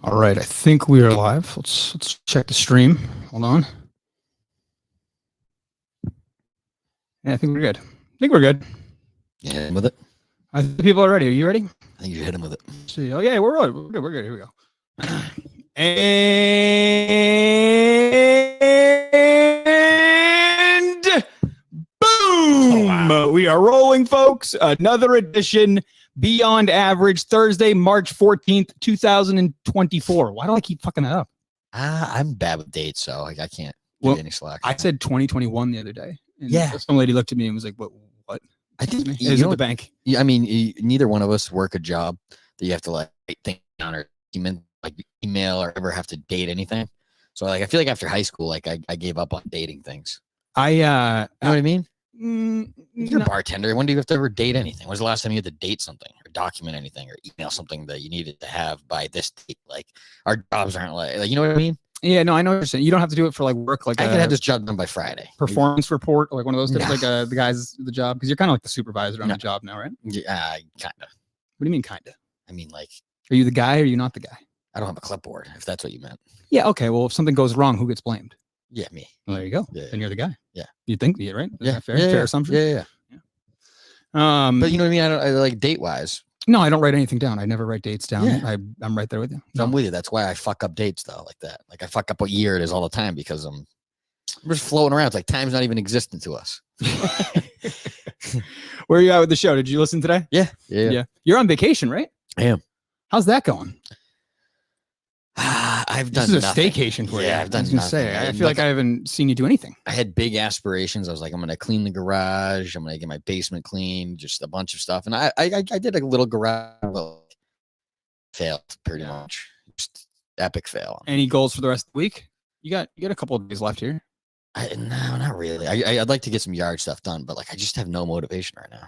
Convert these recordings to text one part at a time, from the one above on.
All right, I think we are live. Let's check the stream. Hold on. Yeah, I think we're good. Yeah, hit him with it. I think people are ready. Are you ready? I think you hit him with it. Let's see. Oh yeah, we're good. We're good. Here we go. And boom! Wow. We are rolling, folks. Another edition. Beyond Average, Thursday, March 14th, 2024. Why do I keep fucking that up? I'm bad with dates, so I can't give any slack. I said 2021 the other day. And yeah. Some lady looked at me and was like, what? I think it was at the bank. I mean, neither one of us work a job that you have to like think down or email or ever have to date anything. So like, I feel like after high school, like I gave up on dating things. You know what I mean? You're a bartender. When do you have to ever date anything? When's the last time you had to date something or document anything or email something that you needed to have by this date? Like our jobs aren't like you know what I mean? Yeah, no, I know what you're saying. You don't have to do it for like work. Like I could have this job done by Friday. Performance report, like one of those types, like the guys at the job, because you're kind of like the supervisor on the job now, right? Yeah, kind of. What do you mean, kind of? I mean, like, are you the guy or are you not the guy? I don't have a clipboard, if that's what you meant. Yeah, okay. Well, if something goes wrong, who gets blamed? Yeah, me. Well, there you go. Yeah, then you're the guy. Yeah. You think, yeah, right? Is that fair? Yeah, fair assumption? Yeah. But you know what I mean? I like date wise. No, I don't write anything down. I never write dates down. Yeah. I'm right there with you. So I'm with you. That's why I fuck up dates though, like that. Like I fuck up what year it is all the time because I'm just floating around. It's like time's not even existent to us. Where are you at with the show? Did you listen today? Yeah. You're on vacation, right? I am. How's that going? I've done this is nothing. a staycation for you. Yeah, I've done nothing. Say, I feel like I haven't seen you do anything. I had big aspirations. I was like, I'm gonna clean the garage. I'm gonna get my basement clean. Just a bunch of stuff. And I did a little garage. Failed pretty much. Just epic fail. Any goals for the rest of the week? You got a couple of days left here. No, not really. I'd like to get some yard stuff done, but like I just have no motivation right now.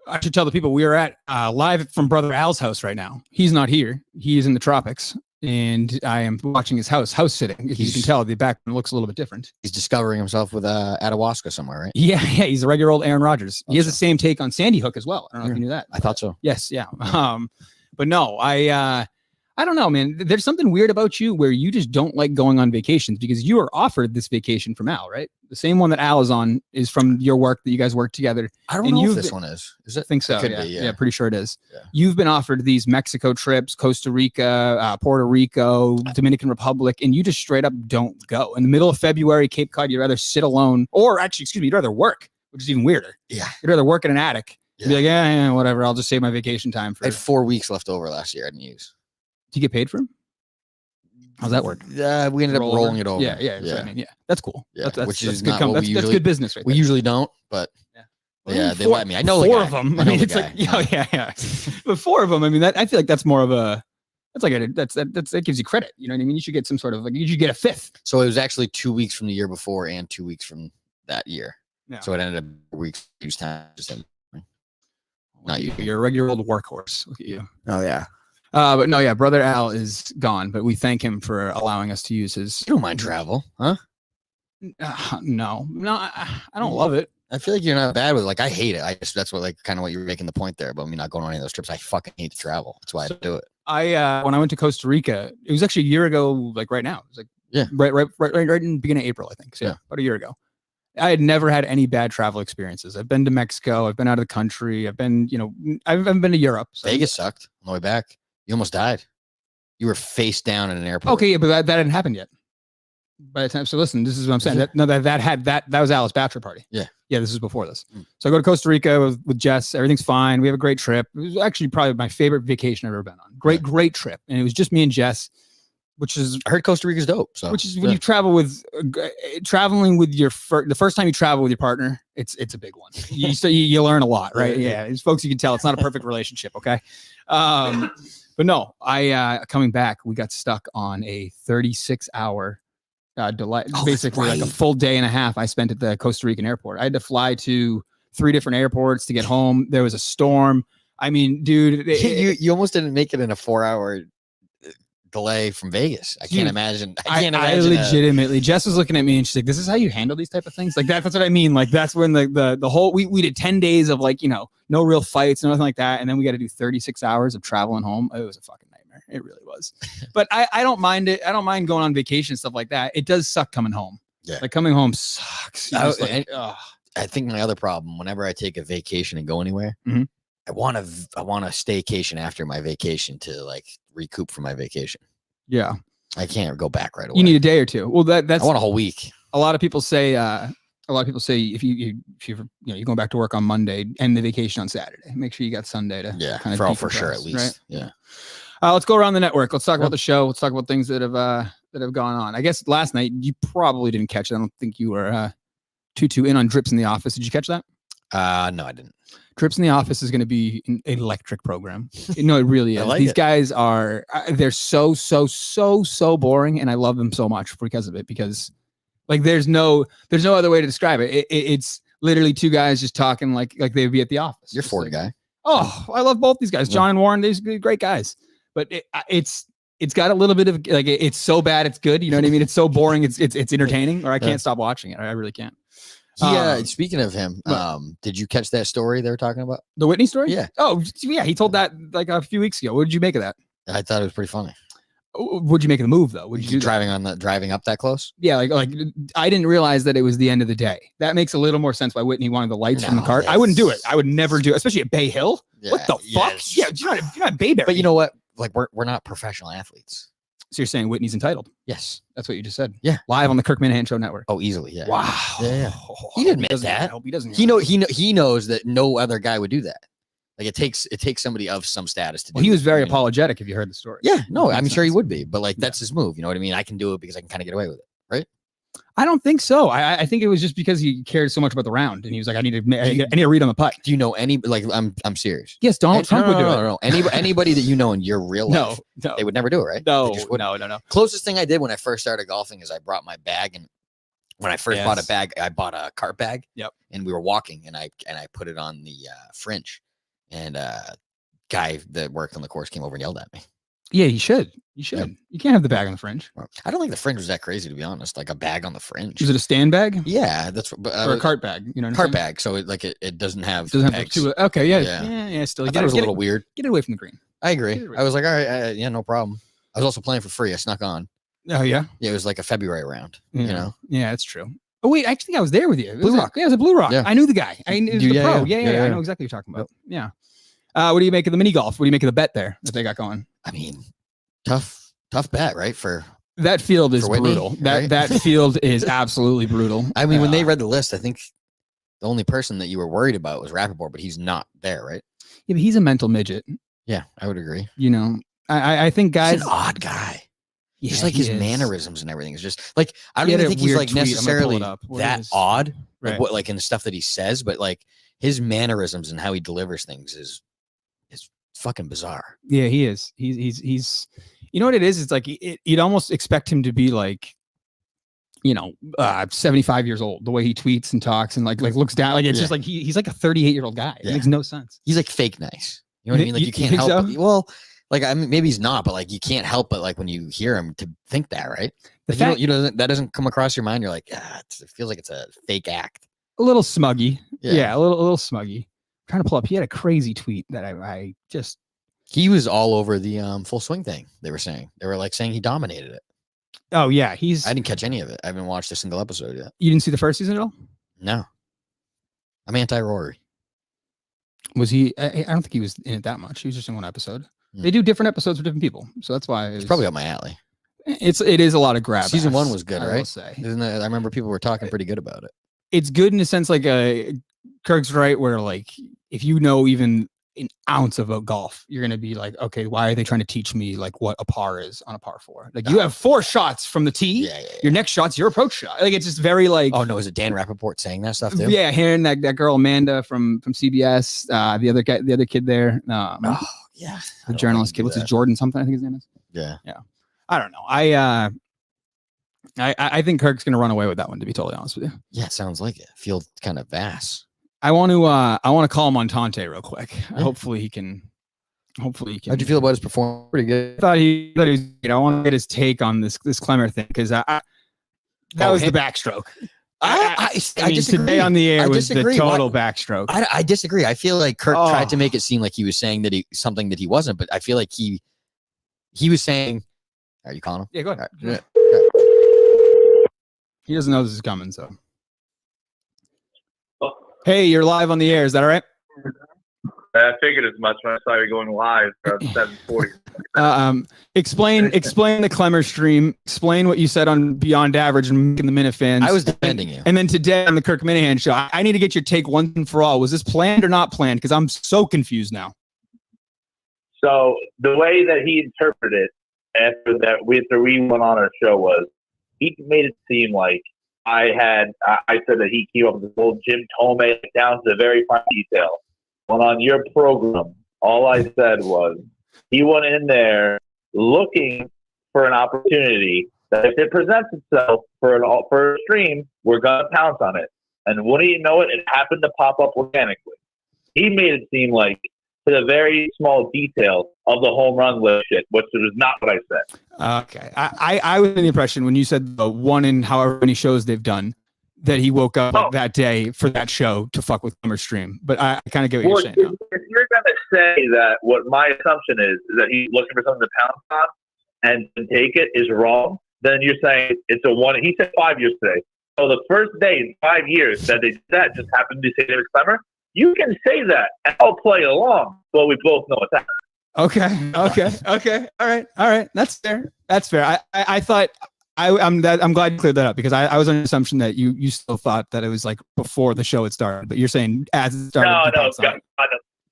I should tell the people we are at live from Brother Al's house right now. He's not here. He is in the tropics. And I am watching his house sitting. If you can tell, the background looks a little bit different. He's discovering himself with ayahuasca somewhere, right? Yeah. He's a regular old Aaron Rodgers. He has the same take on Sandy Hook as well. I don't know if you knew that. I thought so. Yes. Yeah. But no, I don't know, man. There's something weird about you where you just don't like going on vacations because you were offered this vacation from Al, right? The same one that Al is on is from your work that you guys work together. I don't know if this one is. Is it? I think so. It could yeah. be, Yeah, pretty sure it is. Yeah. You've been offered these Mexico trips, Costa Rica, Puerto Rico, Dominican Republic, and you just straight up don't go. In the middle of February, Cape Cod, you'd rather sit alone, or actually, excuse me, you'd rather work, which is even weirder. Yeah. You'd rather work in an attic. You'd be like, yeah, whatever. I'll just save my vacation time for. I had 4 weeks left over last year. I didn't use. Did you get paid for them? How's that work? We ended up rolling it over. Yeah. I mean, yeah, that's cool. Yeah, that's good. That's good business, right? We usually don't, but they let me. I know 4 of them. I mean, it's like yeah. But 4 of them. I mean, I feel like that's more of a. That's like that gives you credit. You know what I mean? You should get some sort of like you should get a 5th. So it was actually 2 weeks from the year before and 2 weeks from that year. Yeah. So it ended up 4 weeks use time. Not you. You're a regular old workhorse. Look at you. Oh yeah. But no, yeah, Brother Al is gone, but we thank him for allowing us to use his. You don't mind travel, huh? No, I don't love it. I feel like you're not bad with it. Like I hate it. I guess that's what like kind of what you're making the point there. But I mean, not going on any of those trips. I fucking hate to travel. That's why I do it. When I went to Costa Rica, it was actually a year ago. Like right now, it was like right in the beginning of April, I think. So yeah, about a year ago. I had never had any bad travel experiences. I've been to Mexico. I've been out of the country. I've been, I haven't been to Europe. So. Vegas sucked on the way back. You almost died. You were face down in an airport. Okay, yeah, but that hadn't happened yet. By the time, so listen, this is what I'm saying. That was Alice's bachelor party. Yeah, this is before this. So I go to Costa Rica with Jess. Everything's fine. We have a great trip. It was actually probably my favorite vacation I've ever been on. Great trip, and it was just me and Jess. Which is I heard Costa Rica's dope. So which is when you traveling with the first time you travel with your partner, it's a big one. You learn a lot, right? Yeah, as folks, you can tell it's not a perfect relationship. Okay. But no, coming back, we got stuck on a 36-hour delay, basically like a full day and a half I spent at the Costa Rican airport. I had to fly to 3 different airports to get home. There was a storm. I mean, dude, you almost didn't make it in a 4-hour delay from Vegas. I can't imagine. I legitimately, Jess was looking at me and she's like, "This is how you handle these type of things." Like that's what I mean. Like that's when the whole we did 10 days of like no real fights and nothing like that, and then we got to do 36 hours of traveling home. It was a fucking nightmare. It really was. But I don't mind it. I don't mind going on vacation and stuff like that. It does suck coming home. Yeah. Like coming home sucks. I think my other problem, whenever I take a vacation and go anywhere, Mhm. I want a staycation after my vacation to like recoup from my vacation. Yeah. I can't go back right away. You need a day or two. Well, that's I want a whole week. a lot of people say. If you're going back to work on Monday, end the vacation on Saturday. Make sure you got Sunday to kind of for sure, at least. Right? Yeah. Let's go around the network. Let's talk about the show. Let's talk about things that have gone on. I guess last night you probably didn't catch it. I don't think you were too in on Drips in the Office. Did you catch that? No, I didn't. Drips in the Office is going to be an electric program. No, it really is. These guys are, they're so boring, and I love them so much because of it, because like there's no other way to describe it. It's literally two guys just talking like they'd be at the office. You're Ford guy. Oh, I love both these guys. John and Warren, these great guys. But it's got a little bit of like, it's so bad it's good. You know what I mean? It's so boring. It's entertaining, or I can't stop watching it. I really can't. Speaking of him, did you catch that story they were talking about? The Whitney story? Yeah. Oh, yeah. He told that like a few weeks ago. What did you make of that? I thought it was pretty funny. What'd you make of the move though? Would you driving up that close? Yeah, like I didn't realize that it was the end of the day. That makes a little more sense why Whitney wanted the lights from the cart. I wouldn't do it. I would never do it, especially at Bay Hill. Yeah, what the fuck? Yeah, you're not Bayberry. But you know what? Like we're not professional athletes. So you're saying Whitney's entitled? Yes, that's what you just said. Yeah, live on the Kirk Minahan Show Network. Oh, easily. Yeah. Wow. Yeah. He didn't admit that. He doesn't. He knows that no other guy would do that. Like it takes somebody of some status to do. Well, he was very apologetic. If you heard the story. Yeah. No, I'm sure he would be. But like that's his move. You know what I mean? I can do it because I can kind of get away with it, right? I don't think so. I think it was just because he cared so much about the round, and he was like, I need to read on the putt. Do you know any? Like, I'm serious. Yes, Donald Trump would do it. No. Anybody that you know in your real life, no, they would never do it, right? No. Closest thing I did when I first started golfing is I brought my bag, and when I first bought a bag, I bought a cart bag. Yep. And we were walking, and I put it on the fringe, and guy that worked on the course came over and yelled at me. Yeah, you should. Yep. You can't have the bag on the fringe. I don't think the fringe was that crazy, to be honest. Like a bag on the fringe. Is it a stand bag? Yeah, that's or a cart bag. You know, cart bag. So it doesn't have pegs. Okay, yeah. Still, I thought it was a little weird. Get it away from the green. I agree. I was like, all right, yeah, no problem. I was also playing for free. I snuck on. Oh yeah. Yeah, it was like a February round. Yeah. You know. Yeah, that's true. Oh wait, I think I was there with you. Blue Rock. Yeah, it was a Blue Rock. Yeah. I knew the guy. It was the pro. Yeah. I know exactly what you're talking about. Yep. Yeah. What do you make of the mini golf? What do you make of the bet there that they got going? I mean, tough bet, right? For that field is brutal. Whitney, that field is absolutely brutal. I mean, when they read the list, I think the only person that you were worried about was Rappaport, but he's not there, right? Yeah, but he's a mental midget. Yeah, I would agree. You know, I think guys. He's an odd guy. Yeah, just like his mannerisms and everything is just like, I don't even think he's like necessarily that odd, right? Like what, in the stuff that he says, but like his mannerisms and how he delivers things is fucking bizarre. Yeah, he is. He's. You know what it is? It's like you'd almost expect him to be like, 75 years old. The way he tweets and talks and like looks down, like it's just like he's like a 38-year-old guy. It makes no sense. He's like fake nice. You know what I mean? Like you can't help. So? Well, like I mean, maybe he's not, but like you can't help but like when you hear him to think that, right? Like, that doesn't come across your mind. You're like, it feels like it's a fake act. A little smuggy. Yeah, a little smuggy. I'm trying to pull up. He had a crazy tweet that I just. He was all over the full swing thing. They were saying saying he dominated it. Oh yeah, I didn't catch any of it. I haven't watched a single episode yet. You didn't see the first season at all? No. I'm anti-Rory. Was he? I don't think he was in it that much. He was just in one episode. They do different episodes for different people, so that's why it's probably up my alley. It is a lot of grab. Season 1 was good, right? Will say. Isn't it? I remember people were talking pretty good about it. It's good in a sense, like Kirk's right, where like if you know even an ounce of a golf, you're gonna be like, okay, why are they trying to teach me like what a par is on a par 4? Like you have 4 shots from the tee. Yeah. Your next shot's your approach shot. Like it's just very like. Oh no, is it Dan Rappaport saying that stuff too? Yeah, hearing that girl Amanda from CBS, the other kid there. The journalist kid. What's his Jordan something? I think his name is. Yeah. I don't know. I think Kirk's gonna run away with that one. To be totally honest with you. Yeah, it sounds like it. Feels kind of vast. I want to call Montante real quick. Yeah. Hopefully he can. How'd you feel about his performance? Pretty good. I thought he was. I want to get his take on this Clemmer thing because that was the backstroke. I disagree. Today on the air was the total backstroke. I disagree. I feel like Kirk tried to make it seem like he was saying that something that he wasn't, but I feel like he he was saying, are you calling him? Yeah, go ahead. All right. Okay. He doesn't know this is coming, so. Hey, you're live on the air. Is that all right? I figured as much when I saw you going live around 7:40. Explain the Clemmer stream. Explain what you said on Beyond Average and making the Minute fans. I was defending you. And then today on the Kirk Minahan show, I need to get your take once and for all. Was this planned or not planned? Because I'm so confused now. So the way that he interpreted it after we went on our show was he made it seem like I said that he came up with this whole Jim Thome down to the very fine detail. When on your program, all I said was he went in there looking for an opportunity that if it presents itself for a stream, we're gonna pounce on it. And wouldn't you know it, it happened to pop up organically. He made it seem like to the very small detail of the home run list shit, which was not what I said. Okay, I was in the impression when you said the one in however many shows they've done that he woke up like that day for that show to fuck with Clemmer's stream. But I kind of get what you're saying. If you're going to say that what my assumption is that he's looking for something to pounce on and take it is wrong, then you're saying it's a one. He said 5 years today. So the first day in 5 years that they did that just happened to say David Clemmer. You can say that and I'll play along, but we both know what's happening. Okay. All right. That's fair. I thought I'm glad you cleared that up because I was under the assumption that you still thought that it was like before the show had started, but you're saying as it started. No.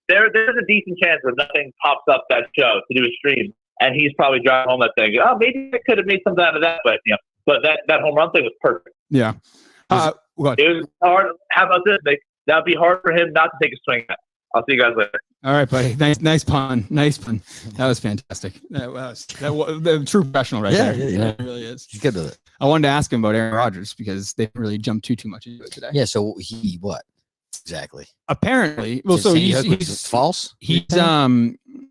There's a decent chance that nothing pops up that show to do a stream, and he's probably driving home that thing. Oh, maybe I could have made something out of that, but that home run thing was perfect. Yeah. It was hard. How about this, Mick? That'd be hard for him not to take a swing at. I'll see you guys later. All right, buddy. Nice pun. That was fantastic. That was the true professional right there. Yeah. It really is. He's good with it. I wanted to ask him about Aaron Rodgers because they didn't really jump too much into it today. Yeah. So he what exactly? Apparently, well, so he's false. He's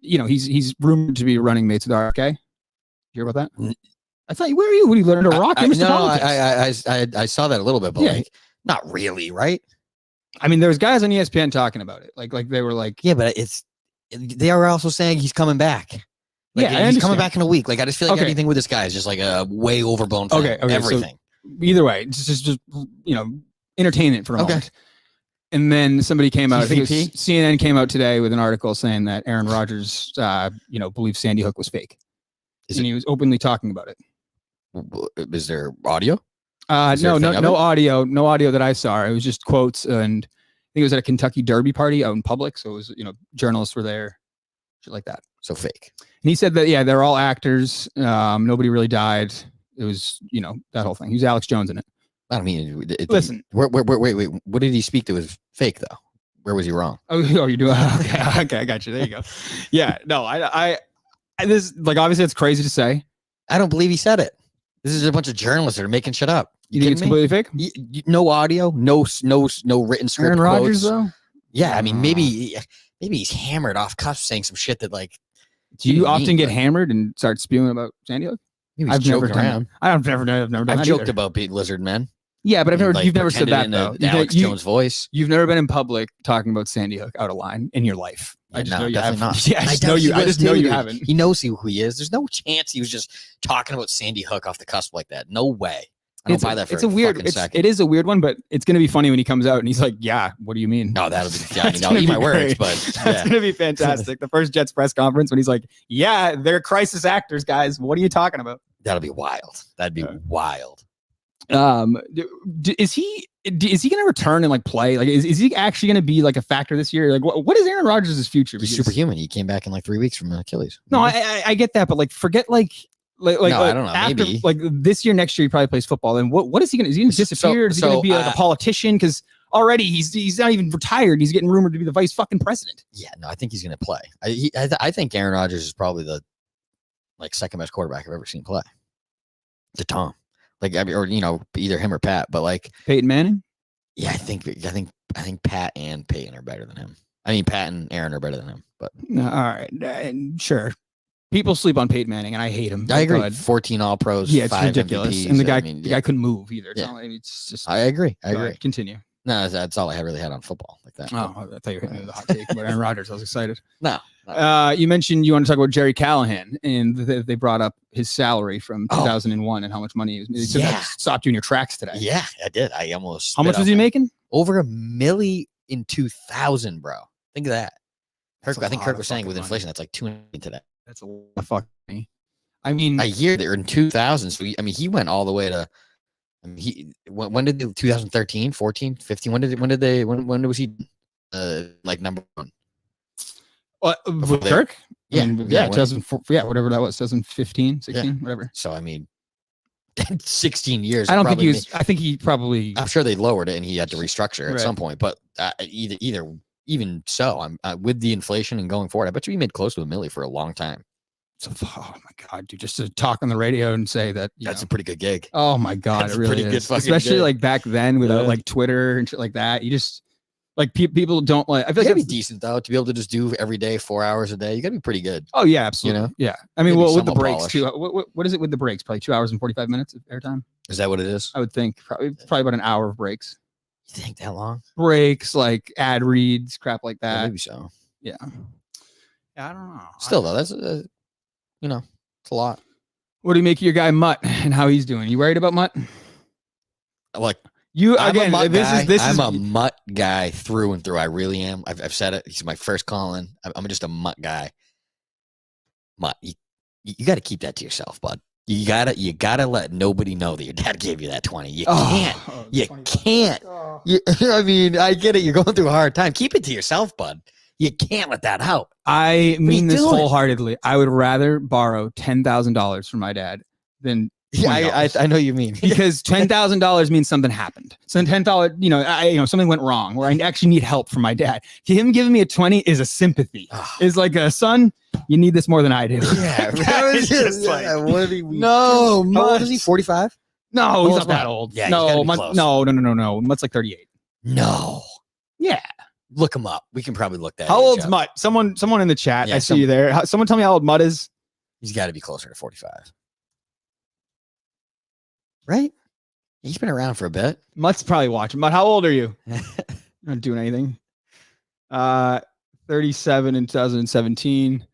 he's rumored to be running mates with RFK. You hear about that? I thought, where are you? What are you learning to rock? I saw that a little bit, but like not really, right? I mean, there's guys on ESPN talking about it. Like they were like, yeah, but they are also saying he's coming back. Like, he's coming back in a week. Like I just feel like everything with this guy is just like a way overblown thing. Okay, everything. So either way, just entertain it for a moment. And then somebody came out. I think it was CNN came out today with an article saying that Aaron Rodgers, believes Sandy Hook was fake, and he was openly talking about it. Is there audio? No audio that I saw. It was just quotes, and I think it was at a Kentucky Derby party out in public. So it was, journalists were there, shit like that. So fake. And he said that, they're all actors. Nobody really died. It was, that whole thing. He was Alex Jones in it. I don't mean, listen. Wait. What did he speak that was fake though? Where was he wrong? Oh, you're doing okay. I got you. There you go. Yeah. No, I this obviously it's crazy to say. I don't believe he said it. This is a bunch of journalists that are making shit up. You think it's completely fake? No audio, no written script. Aaron Rodgers though? Yeah, I mean maybe he's hammered off cuff saying some shit that like. Do you often get hammered and start spewing about Sandy Hook? I've never done. I've never done. I've joked about being lizard men. Yeah, but you've never said that though. Alex Jones voice. You've never been in public talking about Sandy Hook out of line in your life. I just know you haven't. Yeah, I just know you haven't. He knows who he is. There's no chance he was just talking about Sandy Hook off the cusp like that. No way. I don't buy that for a second. It is a weird one, but it's going to be funny when he comes out and he's like, yeah, what do you mean? No, that'll be, I'll eat my words, but that's going to be fantastic. The first Jets press conference when he's like, yeah, they're crisis actors, guys. What are you talking about? That'll be wild. That'd be wild. Is he going to return and play? Is he actually going to be a factor this year? What is Aaron Rodgers' future? He's superhuman. He came back in 3 weeks from Achilles. No, I get that, but forget no, I don't know. After, maybe this year, next year, he probably plays football. And what is he going to? Is he going to disappear? Is he going to be a politician? Because already he's not even retired. He's getting rumored to be the vice fucking president. Yeah, no, I think he's going to play. I think Aaron Rodgers is probably the second best quarterback I've ever seen play. To Tom, or either him or Pat, but Peyton Manning. Yeah, I think Pat and Peyton are better than him. I mean, Pat and Aaron are better than him. But all right, sure. People sleep on Peyton Manning, and I hate him. I agree. 14 All-Pros. Yeah, it's 5 ridiculous. MVPs. And the guy couldn't move either. Yeah. It's just. I agree. Continue. No, that's all I really had on football like that. Oh, I thought you were hitting me with a hot take about Aaron Rodgers. I was excited. No. You mentioned you want to talk about Jerry Callahan, and they brought up his salary from 2001 and how much money he was making. So that stopped you in your tracks today. Yeah, I did. I almost. How much was he making? Over $1 million in 2000, bro. Think of that. I think Kirk was saying with inflation, that's like $2 million today. That's a lot of fucking money. I mean, a year there in 2000. So he went all the way to. I mean, when did 2013, 14, 15? When was he like number one? With Kirk? Yeah, 2004, whatever that was, 2015, 16, whatever. So I mean, 16 years. I don't think he was. I think he probably. I'm sure they lowered it and he had to restructure at some point. But even so, I'm with the inflation and going forward. I bet you he made close to $1 million for a long time. So, oh my God, dude! Just to talk on the radio and say that that's a pretty good gig. Oh my God, that's it really is. Especially like back then without like Twitter and shit like that. You just like people don't like. I feel like it'd be decent though to be able to just do every day 4 hours a day. You got to be pretty good. Oh yeah, absolutely. You know? Yeah. I mean, well, with the breaks too. What is it with the breaks? Probably 2 hours and 45 minutes of airtime. Is that what it is? I would think probably about an hour of breaks. You think that long? Breaks, like ad reads, crap like that. Yeah, maybe so. Yeah. I don't know. Still though, that's it's a lot. What do you make of your guy Mutt and how he's doing? You worried about Mutt? Like you I'm again? I'm a Mutt guy through and through. I really am. I've said it. He's my first call-in. I'm just a Mutt guy. Mutt, you got to keep that to yourself, bud. You gotta let nobody know that your dad gave you that 20. You can't. You can't. I mean, I get it. You're going through a hard time. Keep it to yourself, bud. You can't let that out. I mean this wholeheartedly. I would rather borrow $10,000 from my dad than $20. I know you mean because $10,000 means something happened. So $10, something went wrong where I actually need help from my dad. Him giving me a 20 is a sympathy. Is like a son. You need this more than I do. Yeah, no. How old is he? 45? No, he's not that old. Yeah, no. Mutt's like 38. No. Yeah. Look him up. We can probably look that. How old's Mutt? Someone in the chat. Yeah, I see you there. Someone tell me how old Mutt is. He's got to be closer to 45. Right? He's been around for a bit. Mutt's probably watching. Mutt, how old are you? Not doing anything. 37 in 2017.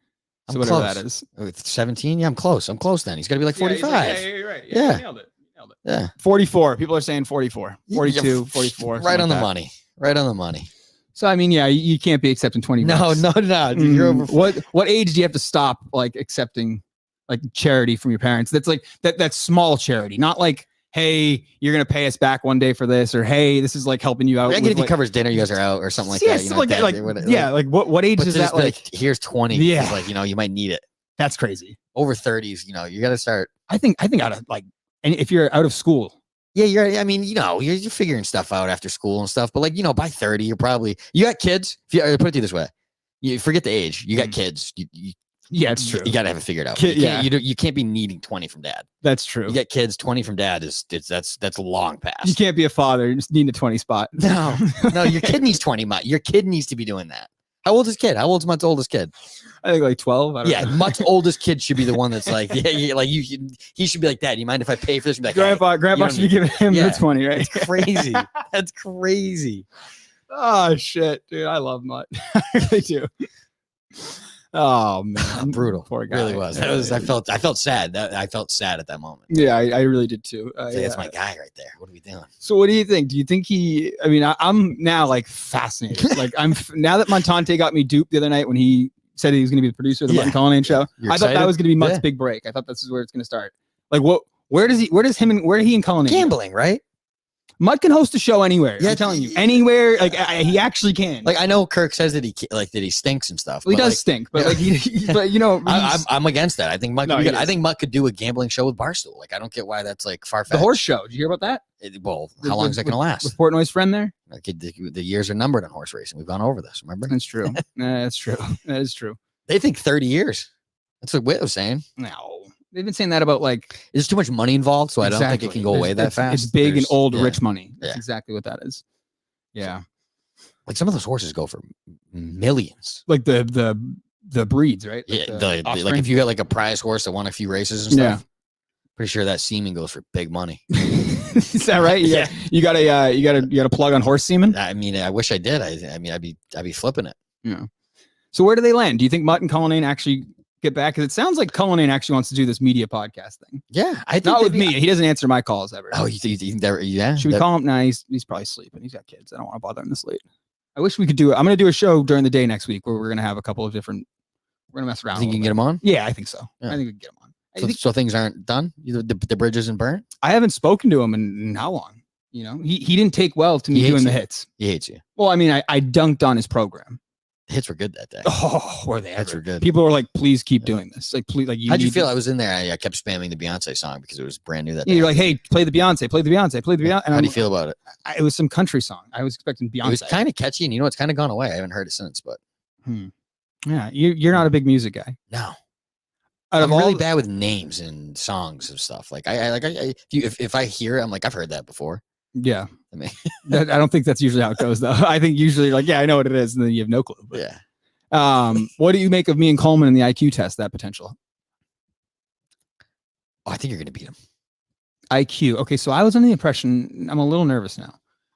So whatever that is. 17? Yeah, I'm close. I'm close then. He's got to be like 45. Yeah, you're right. Yeah. Nailed it. Yeah. 44. People are saying 44. 42, 44. Right on the money. Right on the money. So I mean, yeah, you can't be accepting 20 bucks. No. Dude, you're over. What age do you have to stop like accepting like charity from your parents? That's like that's small charity, not like, hey, you're gonna pay us back one day for this, or hey, this is like helping you out. I get if he covers dinner, you guys are out or something like that. What age is that? Like here's 20. Yeah, like you might need it. That's crazy. Over 30s, you got to start. I think out of like, and if you're out of school. Yeah, I mean, you're figuring stuff out after school and stuff, but like, by 30, you got kids. If you put it this way, you forget the age. You got kids. Yeah, it's true. You got to have it figured out. You can't be needing 20 from dad. That's true. You get kids, 20 from dad that's long past. You can't be a father. You just need a 20 spot. No, your kid needs 20. Your kid needs to be doing that. How old is his kid? How old's Mutt's oldest kid? I think like 12. I don't know. Mutt's oldest kid should be the one that's like, he should be like, Dad, you mind if I pay for this? Like, Grandpa should be giving him the 20, right? It's crazy. That's crazy. Oh shit, dude. I love Mutt. I really do. Oh man, brutal. Poor guy. Really was. I felt sad. I felt sad at that moment. Yeah, I really did too. That's my guy right there. What are we doing? So what do you think? Do you think I'm now like fascinated. Like now that Montante got me duped the other night when he said he was going to be the producer of the Mutt and Cullinane show. I thought that was going to be Mutt's big break. I thought this is where it's going to start. Like where he and Cullinane gambling, right? Mutt can host a show anywhere. Yeah, I'm telling you, anywhere. Like he actually can. Like I know Kirk says that he stinks and stuff. Well, he does stink, but I'm against that. I think Mutt. I think Mutt could do a gambling show with Barstool. Like I don't get why that's like far-fetched. The horse show. Did you hear about that? How long is that going to last? With Portnoy's friend there. Like the years are numbered on horse racing. We've gone over this. Remember? That's true. That's true. That is true. They think 30 years. That's what Whit was saying. No. They've been saying that about like there's too much money involved, so I don't think it can go away that fast. It's big and old, rich money. That's exactly what that is. Yeah, like some of those horses go for millions. Like the breeds, right? Like like if you got like a prize horse that won a few races and stuff. Pretty sure that semen goes for big money. Is that right? Yeah. You got a plug on horse semen? I mean, I wish I did. I mean, I'd be flipping it. Yeah. So where do they land? Do you think Mutt and Cullinane actually get back? Because it sounds like Cullinane actually wants to do this media podcast thing. Yeah, I think Not with me. He doesn't answer my calls ever. Oh, you think that? Yeah. Should we call him? Nah, he's probably sleeping. He's got kids. I don't want to bother him this late. I wish we could do it. I'm going to do a show during the day next week where we're going to have a couple of different. We're going to mess around. You think you can get him on? Yeah, I think so. Yeah. I think we can get him on. So things aren't done. The bridge isn't burnt. I haven't spoken to him in how long? You know, he didn't take well to me doing the hits. He hates you. Well, I mean, I dunked on his program. The hits were good that day. Oh, were they? Hits were good. People were like, "Please keep doing this." Like, please, like, how'd you feel? I was in there. I kept spamming the Beyonce song because it was brand new that day. You're like, "Hey, play the Beyonce, play the Beyonce, play the Beyonce." And how do you feel about it? It was some country song. I was expecting Beyonce. It was kind of catchy, and it's kind of gone away. I haven't heard it since, but yeah, you're not a big music guy. No, I'm really bad with names and songs and stuff. Like if I hear it, I'm like, I've heard that before. Yeah, I mean, I don't think that's usually how it goes, though. I think usually, like, yeah, I know what it is, and then you have no clue. But, yeah. What do you make of me and Coleman in the IQ test? That potential. Oh, I think you're gonna beat him. IQ. Okay, so I was under the impression. I'm a little nervous now.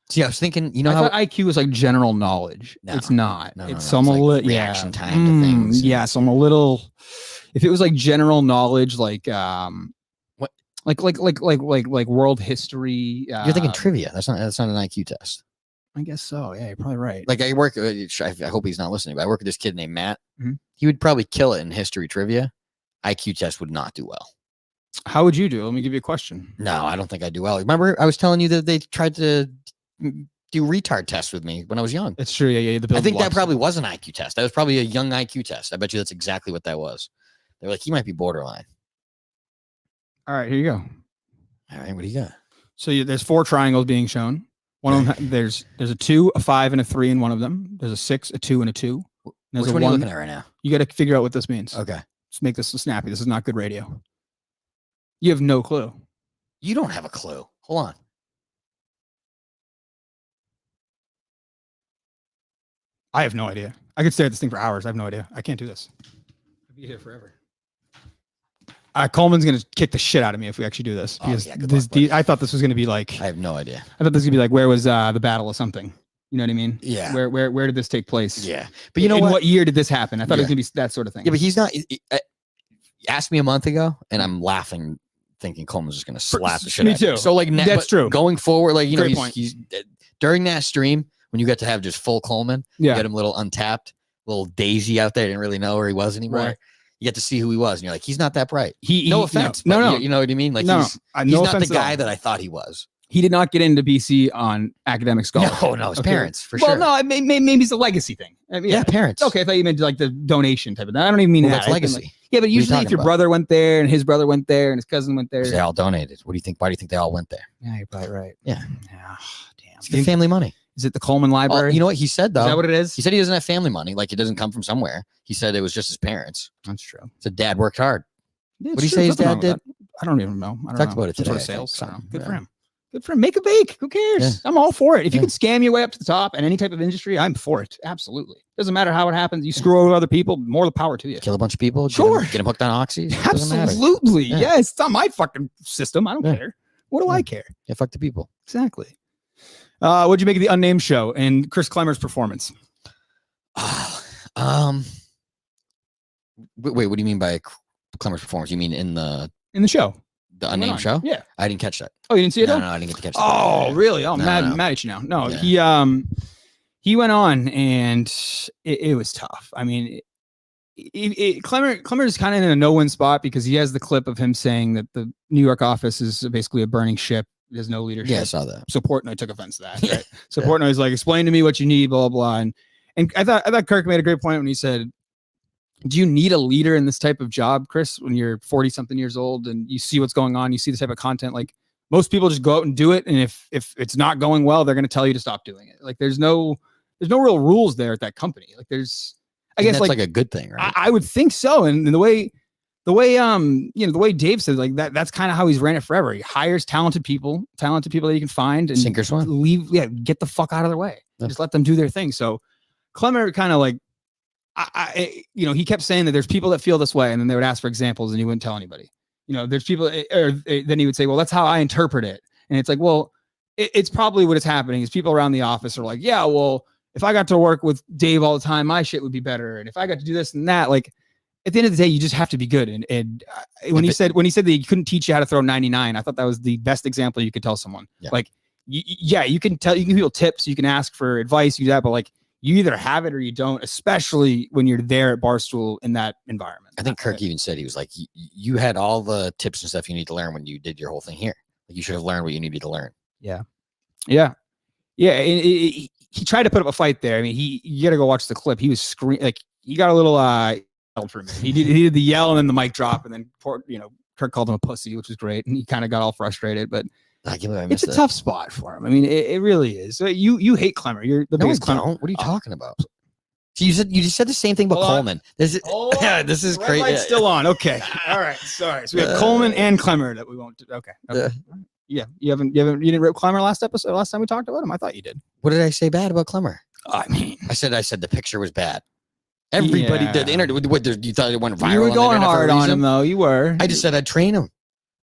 See, I was thinking, I thought IQ was like general knowledge. No, it's not. No, it's no, some like reaction time to things. Yeah, so I'm a little. If it was like general knowledge, like what, like world history. You're thinking trivia. That's not an IQ test. I guess so. Yeah, you're probably right. Like I work. I hope he's not listening, but I work with this kid named Matt. Mm-hmm. He would probably kill it in history trivia. IQ test would not do well. How would you do? Let me give you a question. No, I don't think I'd do well. Remember, I was telling you that they tried to do retard tests with me when I was young. It's true. Yeah. I think that probably was an IQ test. That was probably a young IQ test. I bet you that's exactly what that was. They're like, he might be borderline. All right, here you go. All right, what do you got? So there's 4 triangles being shown. One of them, there's a 2, a 5, and a 3 in one of them. There's a 6, a 2, and a 2. Which one are you looking at right now? You got to figure out what this means. Okay. Let's make this snappy. This is not good radio. You have no clue. You don't have a clue. Hold on. I have no idea. I could stare at this thing for hours. I have no idea. I can't do this. I'll be here forever. Coleman's going to kick the shit out of me if we actually do this. Because I thought this was going to be like... I have no idea. I thought this was going to be like, where was the battle of something? You know what I mean? Yeah. Where did this take place? Yeah. But you know what year did this happen? I thought it was going to be that sort of thing. Yeah, but he's not... Asked me a month ago, and I'm laughing, thinking Coleman's just going to slap the shit out of me. So, like, that's true. Going forward, like, he's during that stream, when you got to have just full Coleman, you get him a little untapped, little Daisy out there, didn't really know where he was anymore. Right. You get to see who he was, and you're like, he's not that bright. No offense. No. You know what I mean? Like, he's not the guy that I thought he was. He did not get into BC on academic scholarship. No, his parents, for sure. Well, no, maybe it's a legacy thing. I mean, parents. Okay, I thought you meant like the donation type of thing. I don't even mean that. That's legacy. But usually if your brother went there and his brother went there and his cousin went there. They all donated. What do you think? Why do you think they all went there? Yeah, you're probably right. Yeah. Damn. It's the family money. Is it the Coleman Library? You know what he said, though? Is that what it is? He said he doesn't have family money. Like, it doesn't come from somewhere. He said it was just his parents. That's true. So dad worked hard. Yeah, what do you say his dad did? I don't even know. I talked about it today. Sort of sales. Good for him. Good for him. Make a bake. Who cares? Yeah. I'm all for it. If you can scam your way up to the top in any type of industry, I'm for it. Absolutely. Doesn't matter how it happens. You screw over other people, more the power to you. Kill a bunch of people. Sure. Get them hooked on oxy. Absolutely. Yes. It's not my fucking system. I don't care. What do I care? Yeah, fuck the people. Exactly. What'd you make of the Unnamed show and Chris Clemmer's performance? Wait, what do you mean by Clemmer's performance? You mean in the show? The Unnamed show? Yeah. I didn't catch that. Oh, you didn't see it? No, I didn't get to catch that. Oh, really? Oh, mad at you now. No, he went on and it was tough. I mean, Clemmer is kind of in a no-win spot because he has the clip of him saying that the New York office is basically a burning ship. There's no leadership. Yeah, I saw that. So Portnoy took offense to that. Right? So Portnoy's like, explain to me what you need, blah, blah, blah. And I thought Kirk made a great point when he said, do you need a leader in this type of job, Chris, when you're 40 something years old and you see what's going on, you see this type of content, like most people just go out and do it. And if it's not going well, they're going to tell you to stop doing it. Like there's no real rules there at that company. Like I guess that's like a good thing, right? I would think so. And the way Dave said, like that's kind of how he's ran it forever. He hires talented people that he can find and sink or swim. Get the fuck out of their way. Yeah. Just let them do their thing. So Clemmer kind of like, he kept saying that there's people that feel this way, and then they would ask for examples, and he wouldn't tell anybody. There's people, or then he would say, "Well, that's how I interpret it." And it's like, well, it's probably what is happening is people around the office are like, yeah, well, if I got to work with Dave all the time, my shit would be better. And if I got to do this and that, like at the end of the day, you just have to be good. And when he said that he couldn't teach you how to throw 99, I thought that was the best example you could tell someone. Yeah. Like, you can give people tips, you can ask for advice, you do that, but like you either have it or you don't, especially when you're there at Barstool in that environment. I think Kirk even said, he was like, you had all the tips and stuff you need to learn when you did your whole thing here. Like, you should have learned what you needed to learn. Yeah. He tried to put up a fight there. I mean, you got to go watch the clip. He was screaming, like he got a little yelled for a minute. He did the yell and then the mic drop, and then Kirk called him a pussy, which was great, and he kind of got all frustrated. But it's a tough spot for him. I mean, it really is. So you hate Clemmer. You're the biggest Clemmer. What are you talking about? So you just said the same thing about Coleman. This is crazy. Light's still on. Okay. All right. Sorry. So we have Coleman and Clemmer that we won't do. Okay. Yeah. You didn't rip Clemmer last time we talked about him? I thought you did. What did I say bad about Clemmer? I mean, I said the picture was bad. Everybody did the internet. What you thought it went viral? You were going hard on him though. You were. I just said I'd train him.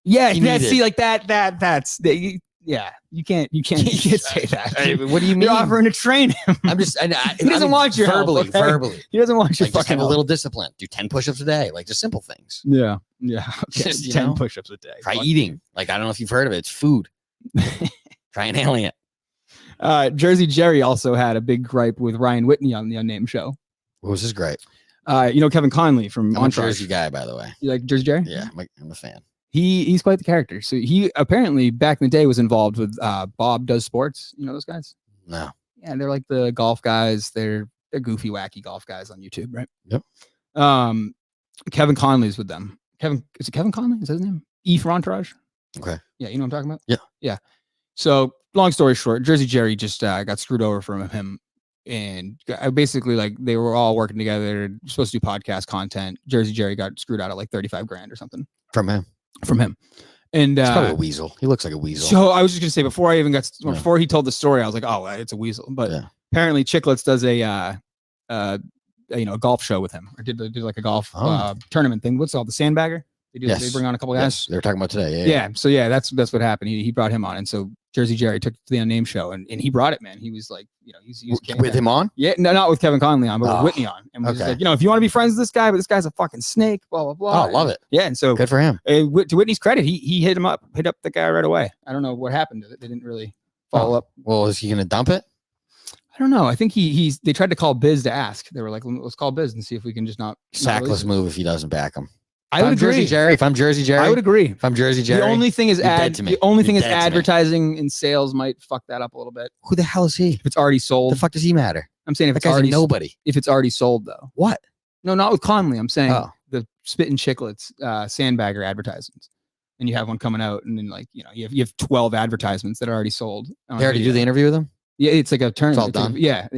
Yeah. See, like that's you can't say that. What do you mean? You're offering to train him. I'm just. He doesn't want your verbally. He doesn't want your like, fucking just have a little discipline. Do 10 push-ups a day, like just simple things. Yeah. Okay. Just, 10 push-ups a day. Try eating. Like, I don't know if you've heard of it. It's food. Try inhaling it. Jersey Jerry also had a big gripe with Ryan Whitney on the Unnamed show. What was his gripe? Kevin Conley from I'm a Jersey guy, by the way. You like Jersey Jerry? Yeah, I'm a fan. He's quite the character. So he apparently back in the day was involved with Bob Does Sports. You know those guys? No. Yeah, they're like the golf guys. They're goofy, wacky golf guys on YouTube, right? Yep. Kevin Conley's with them. Is it Kevin Conley? Is that his name? E for Entourage. Okay. Yeah, you know what I'm talking about? Yeah. Yeah. So long story short, Jersey Jerry just got screwed over from him. And basically, like, they were all working together, supposed to do podcast content. Jersey Jerry got screwed out of like $35,000 or something. From him. And he's probably a weasel. He looks like a weasel. So I was just gonna say, before he told the story, I was like, oh, it's a weasel. But apparently Chicklets does a golf show with him, or did like a golf tournament thing. What's it called? The Sandbagger? They bring on a couple guys. Yes, they were talking about today. Yeah. So that's what happened. He brought him on, and so Jersey Jerry took it to the Unnamed show, and he brought it, man. He was like, he's with him on. Yeah, no, not with Kevin Conley on, but with Whitney on. And was like, if you want to be friends with this guy, but this guy's a fucking snake, blah blah blah. Oh, love it. Yeah, and so good for him. To Whitney's credit, he hit up the guy right away. I don't know what happened to it. They didn't really follow up. Well, is he gonna dump it? I don't know. I think they tried to call Biz to ask. They were like, let's call Biz and see if we can just not sackless move if he doesn't back him. I would agree. If I'm Jersey Jerry, I would agree. If I'm Jersey Jerry, the only thing is advertising and sales might fuck that up a little bit. Who the hell is he? If it's already sold, the fuck does he matter? I'm saying if that it's already nobody. If it's already sold though, what? No, not with Conley. I'm saying the Spit and Chicklets Sandbagger advertisements, and you have one coming out, and then you have 12 advertisements that are already sold. They already do the interview with them. Yeah, it's like a tournament. It's all done. Yeah.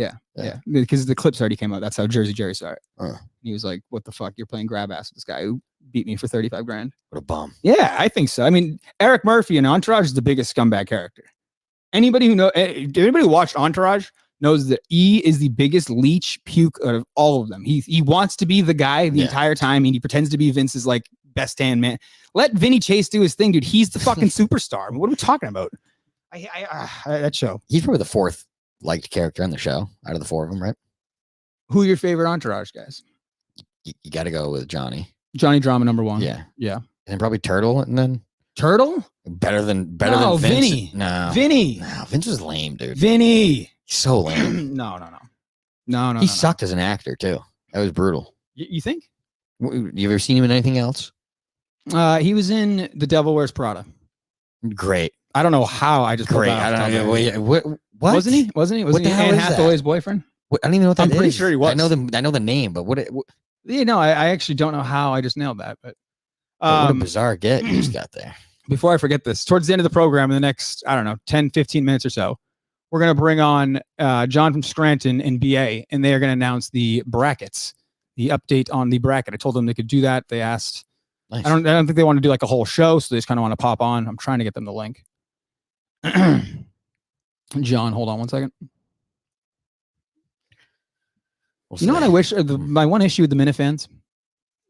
Because the clips already came out. That's how Jersey Jerry saw it. He was like, "What the fuck? You're playing grab ass with this guy who beat me for $35,000." What a bum. Yeah, I think so. I mean, Eric Murphy in Entourage is the biggest scumbag character. Anybody who watched Entourage knows that E is the biggest leech puke out of all of them. He wants to be the guy the entire time, and he pretends to be Vince's like best hand man. Let Vinny Chase do his thing, dude. He's the fucking superstar. I mean, what are we talking about? That show. He's probably the fourth liked character on the show out of the four of them, right? Who are your favorite Entourage guys? You got to go with Johnny Drama number one. Yeah. And then probably Turtle, and then Turtle better than Vince. Vinny. No, Vince was lame, dude. Vinny, he's so lame. No. He sucked as an actor too. That was brutal. You think? You ever seen him in anything else? He was in The Devil Wears Prada. Great. I don't know how. I just great. I don't know. What? Wasn't he? Was what he Anne Hathaway's boyfriend? I don't even know what that is. I'm pretty sure he was. I know the name, but what? Yeah, no, I actually don't know how. I just nailed that. But what a bizarre get you just got there. Before I forget this, towards the end of the program, in the next, 10, 15 minutes or so, we're going to bring on John from Scranton and BA, and they are going to announce the brackets, the update on the bracket. I told them they could do that. They asked. Nice. I don't think they want to do like a whole show, so they just kind of want to pop on. I'm trying to get them the link. John, hold on one second. You know what I wish? My one issue with the Minifans,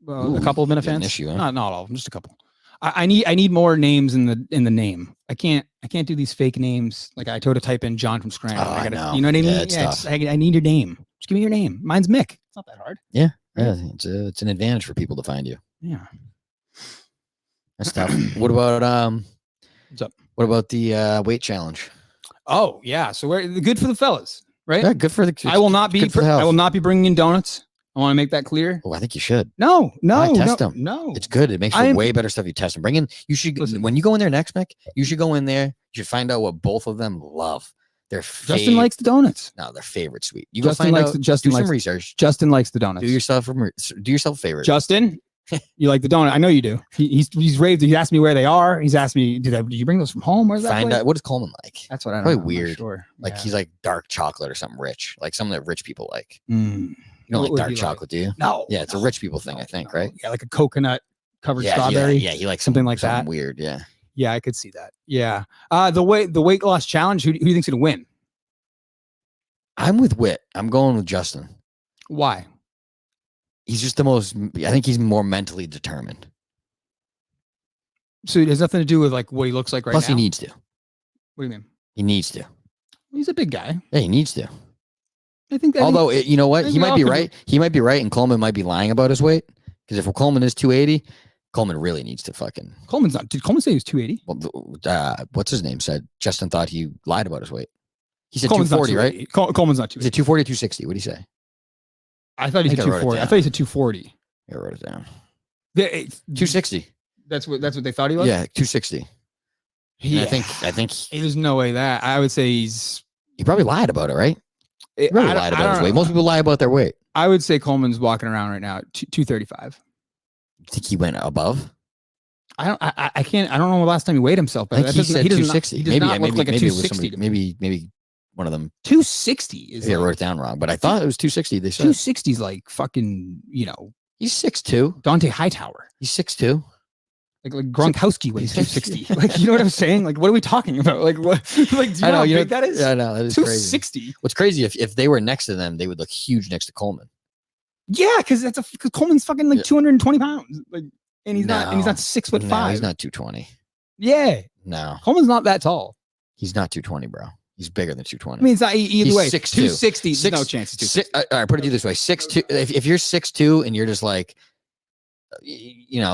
a couple of Minifans, issue, huh? not all of them, just a couple. I need more names in the name. I can't do these fake names. Like I told to type in John from Scranton. Oh, I know. You know what I mean? Yeah, it's tough. I need your name. Just give me your name. Mine's Mick. It's not that hard. Yeah. It's an advantage for people to find you. Yeah. That's tough. What about What's up? What about the weight challenge? Oh yeah. So we're good for the fellas, right? Yeah, good for the. I will not be. good for the health. I will not be bringing in donuts. I want to make that clear. Oh, I think you should. No, test them. No. It's good. It makes for way better stuff. You test them. Bring in. You should Listen. When you go in there next, Mick. You should go in there. You should find out what both of them love. Justin likes the donuts. No, their favorite sweet. You Justin go find likes out. Justin do likes some research. Justin likes the donuts. Do yourself a favorite. Justin, you like the donut? I know you do. He's raved. He asked me where they are. He's asked me, did you bring those from home? Where's that? Find place? out what is Coleman like. That's what I don't Probably know. I'm not weird. Sure. Like Yeah. he's like dark chocolate or something rich, like something that rich people like. Mm. You don't What like would dark he chocolate, do you? No. Yeah, it's a rich people thing, I think, right? Yeah, like a coconut covered Yeah, strawberry. yeah, he likes something like something that. weird. Yeah, Yeah, I could see that. Yeah. The weight loss challenge. Who do you think's gonna win? I'm with Whit. I'm going with Justin. Why? He's just the most. I think he's more mentally determined. So it has nothing to do with like what he looks like right Plus, now. he needs to. What do you mean? He needs to. He's a big guy. Yeah, he needs to. I think. Although, you know what? I think He we might all be could right. He might be right, and Coleman might be lying about his weight. Because if Coleman is 280, Coleman really needs to fucking. Coleman's not. Did Coleman say he was 280? Well, what's his name said? Justin thought he lied about his weight. He said Coleman's 240, not right? Coleman's not Is it 280. 240 or 260? What did he say? I thought he said I wrote it 240. I down. thought he said 240. I wrote it down. 260. 260. That's what they thought he was. Yeah, 260. Yeah. I think There's no way that I would say he probably lied about it, right? He I probably don't- lied I about his don't weight. know. Most people lie about their weight. I would say Coleman's walking around right now at 235. Think he went above? I can't. I don't know the last time he weighed himself, but I think that he doesn't- said he does not- 260. He does Maybe not look like a maybe it was 260. somebody. Maybe one of them. 260 is Maybe I like, wrote it down wrong, but I thought it was 260. They said 260 is like fucking he's 6'2". Dante Hightower. He's 6'2". Like Gronkowski weighs 260. Like, you know what I'm saying? Like, what are we talking about? Like, what? Like, do you know how big that is? Yeah, I know that is crazy. 260. What's crazy if they were next to them, they would look huge next to Coleman. Yeah, because Coleman's fucking like 220 pounds. Like, and he's not 6'5". No, he's not 220. Yeah, No, Coleman's not that tall. he's not 220, bro. He's bigger than 220. I mean, it's not either He's way. 6'2". 260. There's no chance. It's 260. All right, put it this way: 6'2". If you're 6'2" and you're just like,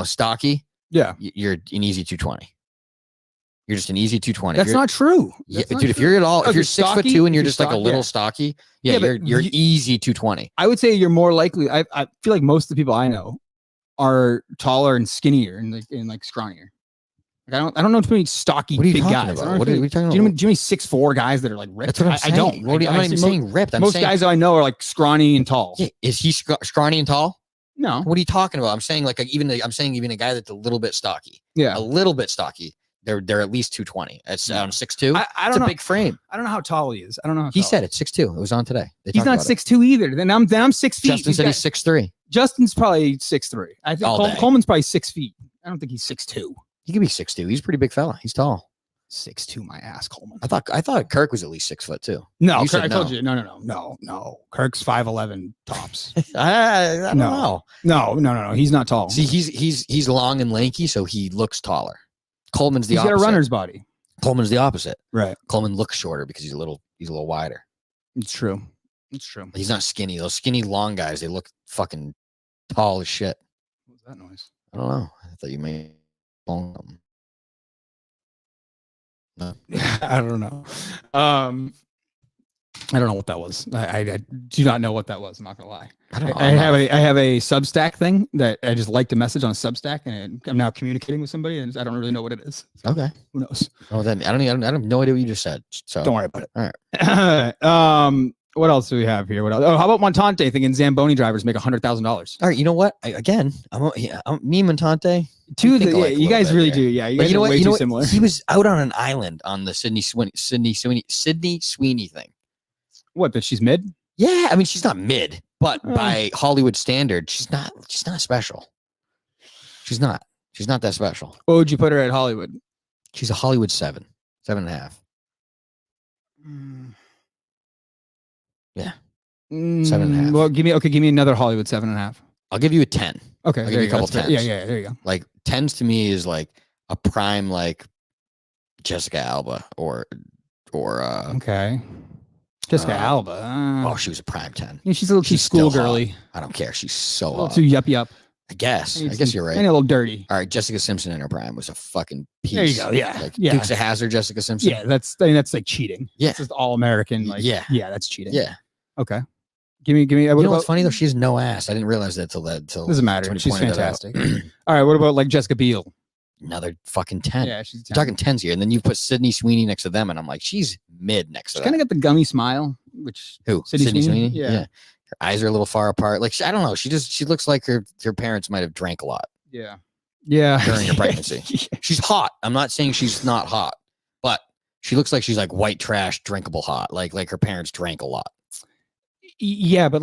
stocky, Yeah, you're an easy 220. You're just an easy 220. that's not true. Yeah, That's not dude, if true. you're at all, Oh, if you're if you're 6'2" stocky, and if you're you're just like a stocky, little yeah. stocky, Yeah, you're but easy 220. I would say you're more likely. I feel like most of the people I know are taller and skinnier and like scrawnier. Like I don't know too many stocky What are you big talking guys. about? What are we talking Do you know about? how many 6'4" guys that are like ripped? That's what I'm saying. I don't. What are you- I'm not even saying ripped. I'm most saying, guys that I know are like scrawny and tall. yeah, is he scrawny and tall? No. What are you talking about? I'm saying even a guy that's a little bit stocky, Yeah. a little bit stocky. They're at least 220. It's 6'2". I It's don't a know. big frame. I don't know how tall he is. I don't know. How He tall said it 6'2". It was on today. They he's talked not about it. 6'2" either. Then I'm 6 feet. Justin said he's 6'3". Justin's probably 6'3". I think All day. Coleman's probably 6 feet. I don't think he's 6'2". He could be 6'2". He's a pretty big fella. He's tall. 6'2", my ass, Coleman. I thought Kirk was at least 6 foot too. No, You Kirk, said I told no. you. No. Kirk's 5'11" tops. I don't No. know. No. He's not tall. See, he's long and lanky, so he looks taller. Coleman's the he's opposite. got a runner's body. Coleman's the opposite. Right. Coleman looks shorter because he's a little wider. It's true. It's true. He's not skinny. Those skinny long guys, they look fucking tall as shit. What was that noise? I don't know. I thought you may bone them. No. I don't know. I don't know what that was. I do not know what that was. I'm not gonna lie. I don't know. I have a Substack thing that I just liked a message on a Substack, and I'm now communicating with somebody, and I don't really know what it is. Okay. Who knows? Oh, then I have no idea what you just said. So Don't worry about it. All right. What else do we have here? What else? Oh, how about Montante thinking Zamboni drivers make $100,000? All right. You know what? Me and Montante. Two, think alike a you little guys bit really here. do. Yeah, you But guys you know are what? way You know too what? similar. He was out on an island on the Sydney Sweeney thing. What? That she's mid? Yeah, I mean she's not mid, but Oh. by Hollywood standard, she's not special. She's not that special. What would you put her at Hollywood? She's a Hollywood 7.5. Yeah. 7.5. Well, give me another Hollywood 7.5. I'll give you a 10. Okay, I'll there give you you a go. couple That's fair. tens. Yeah, there you go. Like 10s to me is like a prime like Jessica Alba or okay. Jessica Alba. oh, she was a prime 10. Yeah, she's a little too She's still schoolgirly. hot. I don't care. She's so A little hot. too yup. I guess you're right. And a little dirty. All right, Jessica Simpson in her prime was a fucking piece. There you go. Yeah, like yeah. Dukes of Hazzard, Jessica Simpson. Yeah, that's like cheating. Yeah, it's just all American. Like yeah, that's cheating. Yeah. Okay. Give me. You know what's funny though? She has no ass. I didn't realize that till doesn't matter. She's fantastic. All right. What about like Jessica Biel? Another fucking 10. Yeah, she's 10. You're talking 10s here, and then you put Sydney Sweeney next to them, and I'm like, she's mid next to She's them. kind of got the gummy smile, which who? Sydney Sweeney? Yeah. Her eyes are a little far apart. Like I don't know. She looks like her parents might have drank a lot. Yeah. During her pregnancy. She's hot. I'm not saying she's not hot, but she looks like she's like white trash, drinkable hot. Like her parents drank a lot. Yeah, but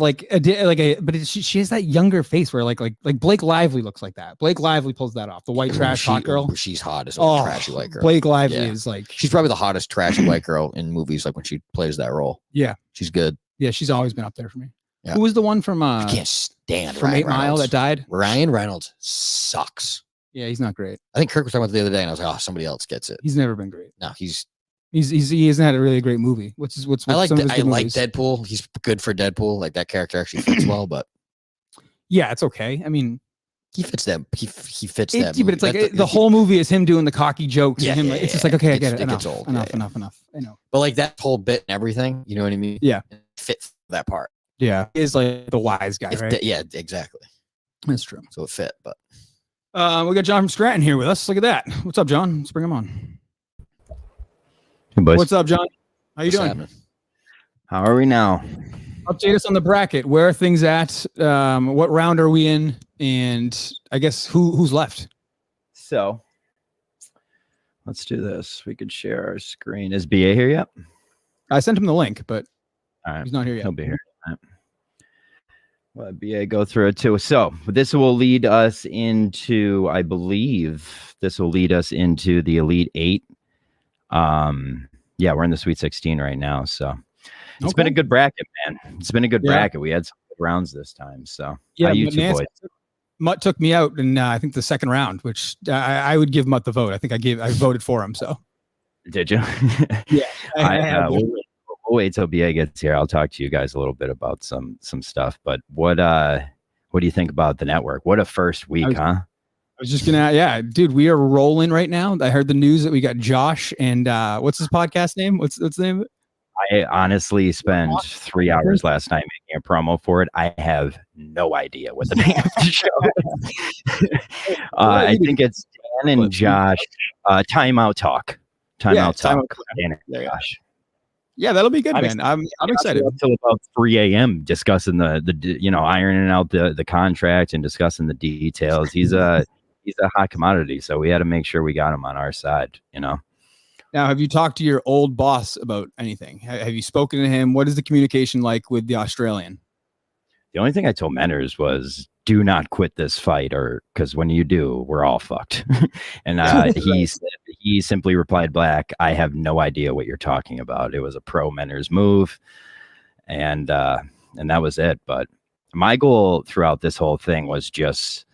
she has that younger face where like Blake Lively looks like that. Blake Lively pulls that off. The white trash hot girl. She's hot as a trashy white girl. Blake Lively is like she's probably the hottest trashy white girl in movies. Like when she plays that role. Yeah, she's good. Yeah, she's always been up there for me. Yeah. Who was the one from? I can't stand from Ryan 8 Mile that died. Ryan Reynolds sucks. Yeah, he's not great. I think Kirk was talking about it the other day, and I was like, oh, somebody else gets it. He's never been great. No, he hasn't had a really great movie. I like Deadpool. He's good for Deadpool. Like that character actually fits well, but yeah, it's okay. I mean, he fits them. He fits that. But it's like the whole movie is him doing the cocky jokes. Yeah, and him, it's just like, okay, I get it. Enough, old. Enough. I know. But like that whole bit and everything, you know what I mean? Yeah, it fits that part. Yeah, he is like the wise guy, right? Yeah, exactly. That's true. So it fit, but we got John from Stratton here with us. Look at that. What's up, John? Let's bring him on. Hey, boys. What's up, John? How you doing? Happening? How are we now? Update us on the bracket. Where are things at? What round are we in? And I guess who's left? So let's do this. We could share our screen. Is BA here yet? I sent him the link, but all right. He's not here yet. He'll be here. Well, BA go through it too. So this will lead us into, I believe, the Elite 8. Yeah, we're in the Sweet 16 right now. So it's been a good bracket, man. It's been a good bracket. We had some good rounds this time. So yeah, you two boys. Mutt took me out in I think the second round, which I would give Mutt the vote. I think I voted for him. So did you? Yeah. We'll wait till BA gets here. I'll talk to you guys a little bit about some stuff. But what do you think about the network? What a first week, huh? I was just gonna, dude, we are rolling right now. I heard the news that we got Josh and what's his podcast name? What's the name? I honestly spent 3 hours last night making a promo for it. I have no idea what the name of the show is. I think it's Dan and Josh. Timeout Talk. Timeout Talk. Dan and Josh. Yeah, that'll be good, man. I'm excited. Until about 3 a.m. discussing the ironing out the contract and discussing the details. He's a hot commodity, so we had to make sure we got him on our side. Now, have you talked to your old boss about anything? Have you spoken to him? What is the communication like with the Australian? The only thing I told Menners was, do not quit this fight, or because when you do, we're all fucked. And he simply replied back, I have no idea what you're talking about. It was a pro Menners move, and that was it. But my goal throughout this whole thing was just,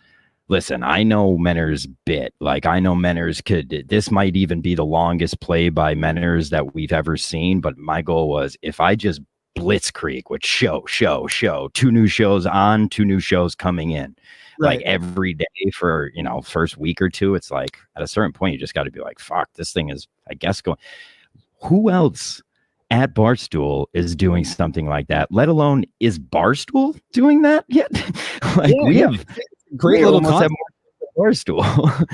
listen, I know Menners bit. Like, I know Menners this might even be the longest play by Menners that we've ever seen. But my goal was, if I just blitzkrieg with show 2 new shows on, 2 new shows coming in, right, like every day for first week or two, it's like at a certain point you just got to be like, fuck, this thing is, I guess, going. Who else at Barstool is doing something like that? Let alone, is Barstool doing that yet? We have great little concept. Barstool.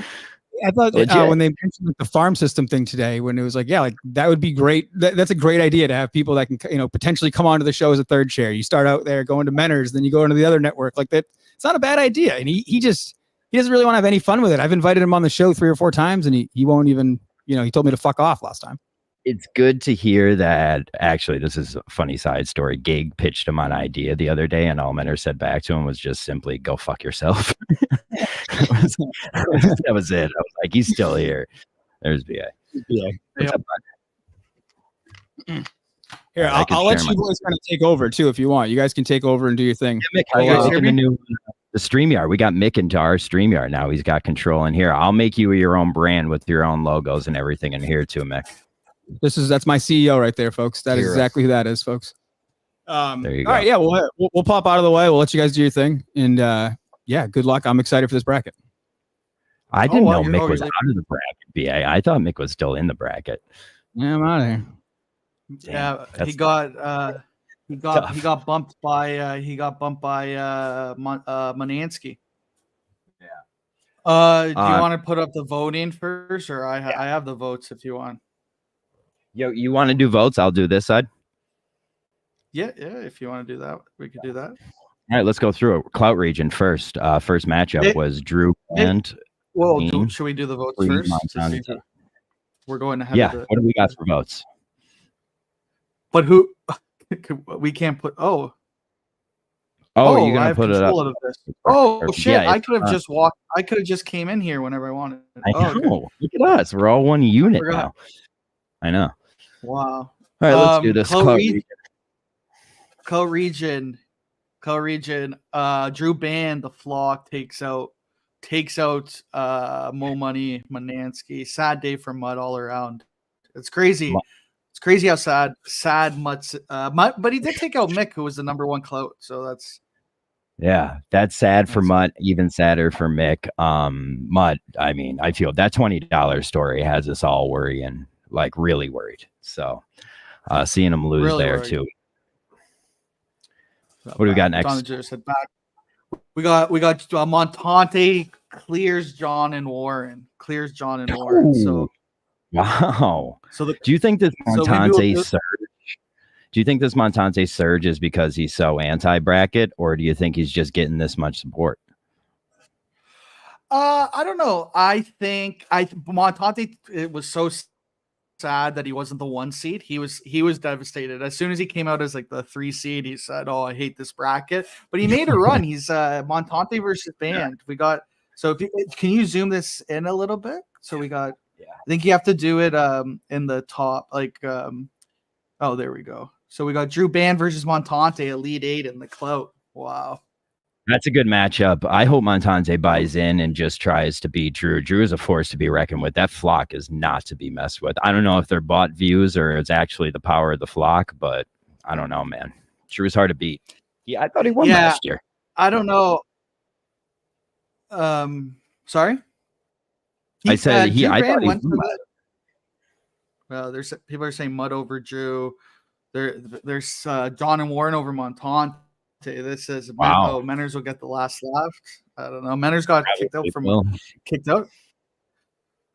I thought when they mentioned the farm system thing today, when it was like, that would be great. That's a great idea to have people that can, potentially come onto the show as a third share. You start out there going to Menners, then you go into the other network like that. It's not a bad idea. And he doesn't really want to have any fun with it. I've invited him on the show 3 or 4 times and he won't even, he told me to fuck off last time. It's good to hear that. Actually, this is a funny side story. Gig pitched him an idea the other day, and all Menner said back to him was just simply, go fuck yourself. That was it. I was like, he's still here. There's BA. What's up, bud? Here, I'll let you boys kind of take over too if you want. You guys can take over and do your thing. Yeah, Mick, how you guys liking the new the StreamYard? We got Mick into our StreamYard now. He's got control in here. I'll make you your own brand with your own logos and everything in here too, Mick. That's my CEO right there, folks. That is exactly who that is, folks. There you go. All right, yeah, we'll pop out of the way. We'll let you guys do your thing, and yeah, good luck. I'm excited for this bracket. I didn't know Mick was out of the bracket. BA. I thought Mick was still in the bracket. Yeah, I'm out of here. Yeah, he got bumped by Manansky. Yeah. Do you want to put up the voting first, or I have the votes if you want? Yo, you want to do votes? I'll do this side. Yeah. If you want to do that, we could do that. All right, let's go through it. Clout region first. First matchup was Drew and. Well, should we do the votes first? We're going ahead. Yeah. What do we got for votes? But who? We can't put. Oh, you're gonna put it up. Oh shit! Yeah, I could have just walked. I could have just came in here whenever I wanted. I know. Okay. Look at us. We're all one unit now. I know. Wow. All right, let's do this. Co-region. Drew Band, the flock takes out Mo Money, Manansky. Sad day for Mutt all around. It's crazy. It's crazy how sad Mutt, but he did take out Mick, who was the number one clout. So that's sad for Mutt, even sadder for Mick. Mutt, I mean, I feel that $20 story has us all worrying, like really worried. So seeing him lose really there worried. Too. What do we got next? We got Montante clears John and Warren. So wow. Do you think this Montante surge? Do you think this Montante surge is because he's so anti-bracket, or do you think he's just getting this much support? I don't know. I think Montante, it was so sad that he wasn't the 1 seed. He was devastated. As soon as he came out as like the 3 seed, he said, "Oh, I hate this bracket." But he made a run. He's Montante versus Band. We got can you zoom this in a little bit? So we got I think you have to do it in the top, like oh, there we go. So we got Drew Band versus Montante, Elite 8 in the clout. Wow. That's a good matchup. I hope Montante buys in and just tries to beat Drew. Drew is a force to be reckoned with. That flock is not to be messed with. I don't know if they're bought views or it's actually the power of the flock, but I don't know, man. Drew's hard to beat. Yeah, I thought he won last year. I don't know. Sorry? I said I thought he won. Well, there's people are saying Mutt over Drew. There's John and Warren over Montante. This says Menners will get the last laugh. I don't know. Menners got kicked out.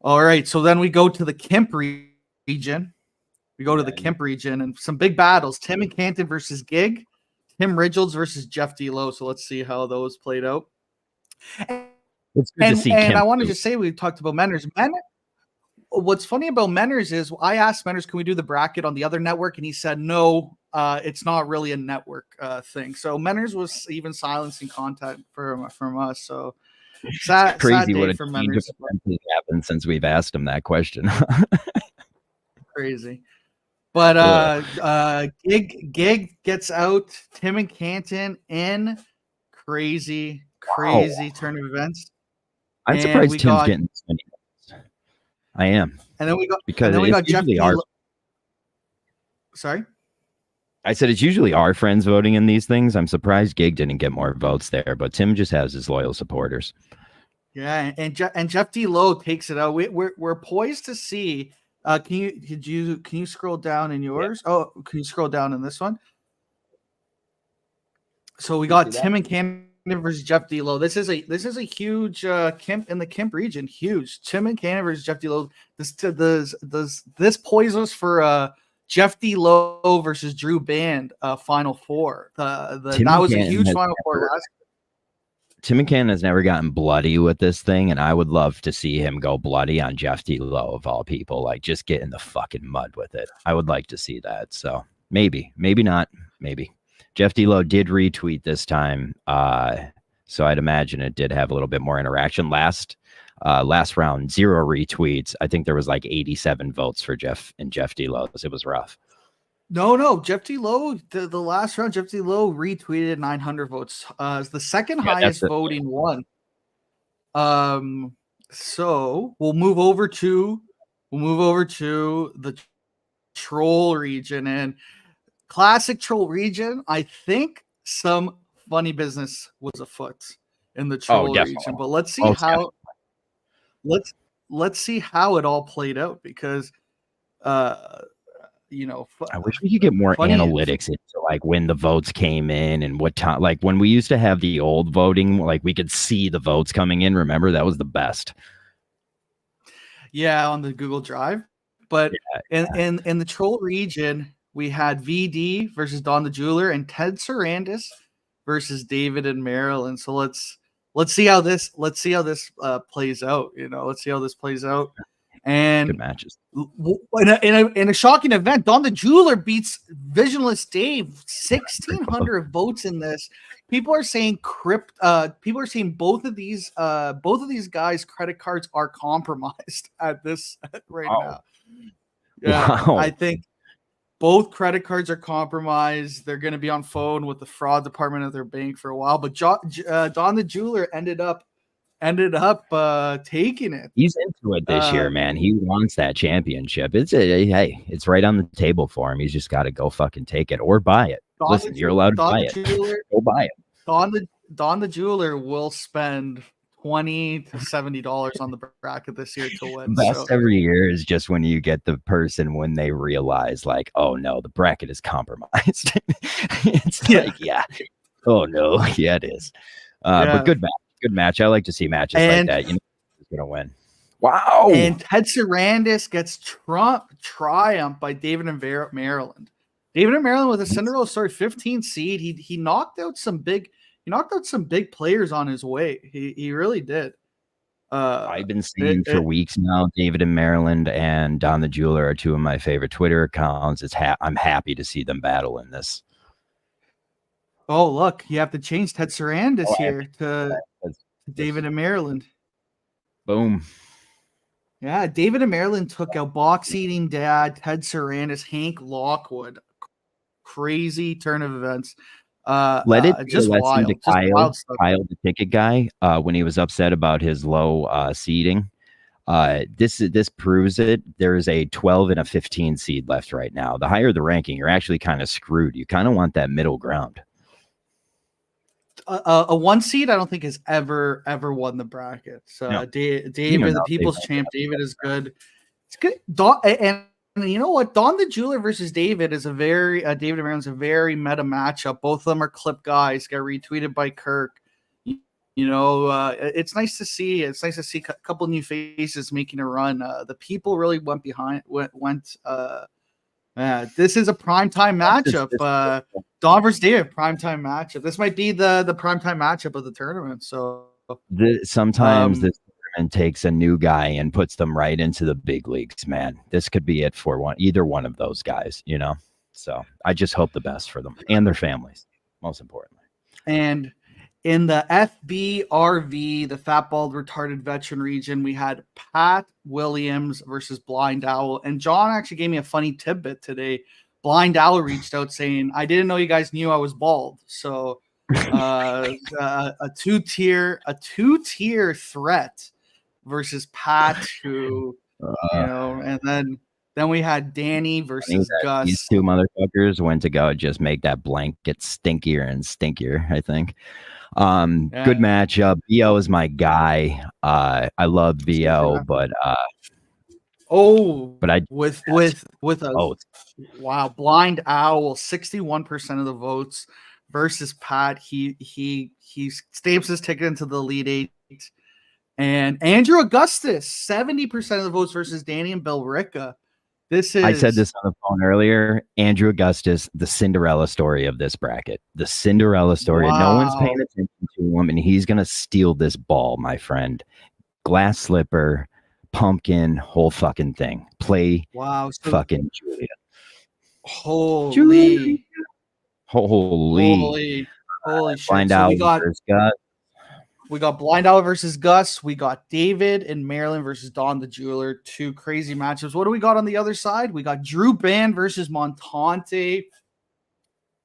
All right, so then we go to the Kemp region. And some big battles. Tim and Canton versus Gig. Tim Ridgels versus Jeff D. Lowe. So let's see how those played out. It's good to see Kemp. I wanted to say we talked about Menners. What's funny about Menners is I asked Menners, can we do the bracket on the other network? And he said, no, it's not really a network thing. So Menners was even silencing content from us. So sad, crazy sad what a for change Menners. Has happened since we've asked him that question. Crazy. But Gig gets out Tim and Canton in crazy turn of events. I'm surprised Tim's getting this many. I am. And then we got Jeff. Sorry? I said it's usually our friends voting in these things. I'm surprised Gig didn't get more votes there, but Tim just has his loyal supporters. Yeah, and Jeff D. Lowe takes it out. We're poised to see. Can you scroll down in yours? Yeah. Oh, can you scroll down in this one? So we got Tim and Canton versus Jeff D. Lowe. This is a huge Kemp in the Kemp region. Huge. Tim and Canton versus Jeff D. Lowe. This poises us for Jeff D. Lowe versus Drew Band Final Four. That was a huge Final Four. Tim and Canton has never gotten bloody with this thing, and I would love to see him go bloody on Jeff D. Lowe of all people. Like just get in the fucking mud with it. I would like to see that. So maybe not. Maybe. Jeff D. Lowe did retweet this time, so I'd imagine it did have a little bit more interaction. Last round, 0 retweets. I think there was like 87 votes for Jeff D. Lowe. It was rough. No. Jeff D. Lowe, the last round, Jeff D. Lowe retweeted 900 votes. It's the second highest voting one. So we'll move over to the troll region, and classic troll region. I think some funny business was afoot in the troll region, but let's see let's see how it all played out, because I wish we could get more analytics into like when the votes came in and what time. Like when we used to have the old voting, like we could see the votes coming in. Remember, that was the best. Yeah, on the Google Drive. But in the troll region, we had VD versus Don the Jeweler and Ted Sarandis versus David and Marilyn. So let's see how this plays out. Let's see how this plays out. And good matches. In a shocking event, Don the Jeweler beats Visionless Dave. 1,600 votes in this. People are saying both of these guys' credit cards are compromised at this right now. Yeah, wow. I think both credit cards are compromised. They're going to be on phone with the fraud department of their bank for a while. But Don the Jeweler ended up taking it. He's into it this year, man. He wants that championship. It's right on the table for him. He's just got to go fucking take it or buy it. Listen, you're allowed to buy it. Go buy it. Don the Jeweler will spend $20 to $70 on the bracket this year to win. Best every year is just when you get the person when they realize, like, oh no, the bracket is compromised. It's like, yeah, oh no, yeah, it is. But good match. I like to see matches like that. You know, who's gonna win? Wow! And Ted Sarandis gets triumphed by David and Maryland. David and Maryland with a Cinderella story 15 seed. He knocked out some big. He knocked out some big players on his way. He really did. I've been saying for weeks now, David and Maryland and Don the Jeweler are two of my favorite Twitter accounts. I'm happy to see them battle in this. Oh, look, you have to change Ted Sarandis here to David and Maryland. Boom. Yeah, David and Maryland took out Box Eating Dad, Ted Sarandis, Hank Lockwood. Crazy turn of events. Let it just wild. To Kyle, the ticket guy, when he was upset about his low seeding. This proves it. There is a 12 and a 15 seed left right now. The higher the ranking, you're actually kind of screwed. You kind of want that middle ground. A 1 seed, I don't think has ever won the bracket. So no. David, the people's champ, David is good. It's good. And you know what? Don the Jeweler versus David is David and Maryland's a very meta matchup. Both of them are clip guys. Got retweeted by Kirk. It's nice to see. It's nice to see a couple new faces making a run. The people really went behind. This is a primetime matchup. Don versus David, primetime matchup. This might be the primetime matchup of the tournament. So sometimes this tournament takes a new guy and puts them right into the big leagues, man. This could be it for either one of those guys, So I just hope the best for them and their families, most importantly. And in the FBRV, the Fat Bald Retarded Veteran region, we had Pat Williams versus Blind Owl. And John actually gave me a funny tidbit today. Blind Owl reached out saying, I didn't know you guys knew I was bald. So a two-tier threat versus Pat, who, and then we had Danny versus Gus. These two motherfuckers went to go just make that blanket stinkier and stinkier, I think. Good matchup. VO is my guy. I love VO, but Blind Owl, 61% of the votes versus Pat. He stamps his ticket into the Elite Eight. And Andrew Augustus, 70% of the votes versus Danny and Bill Ricca. I said this on the phone earlier. Andrew Augustus, the Cinderella story of this bracket. The Cinderella story. Wow. No one's paying attention to him, and he's going to steal this ball, my friend. Glass slipper, pumpkin, whole fucking thing. Play fucking Julia. Holy shit. Blind Owl We got Blind Owl versus Gus. We got David and Maryland versus Don the Jeweler. 2 crazy matchups. What do we got on the other side? We got Drew Band versus Montante.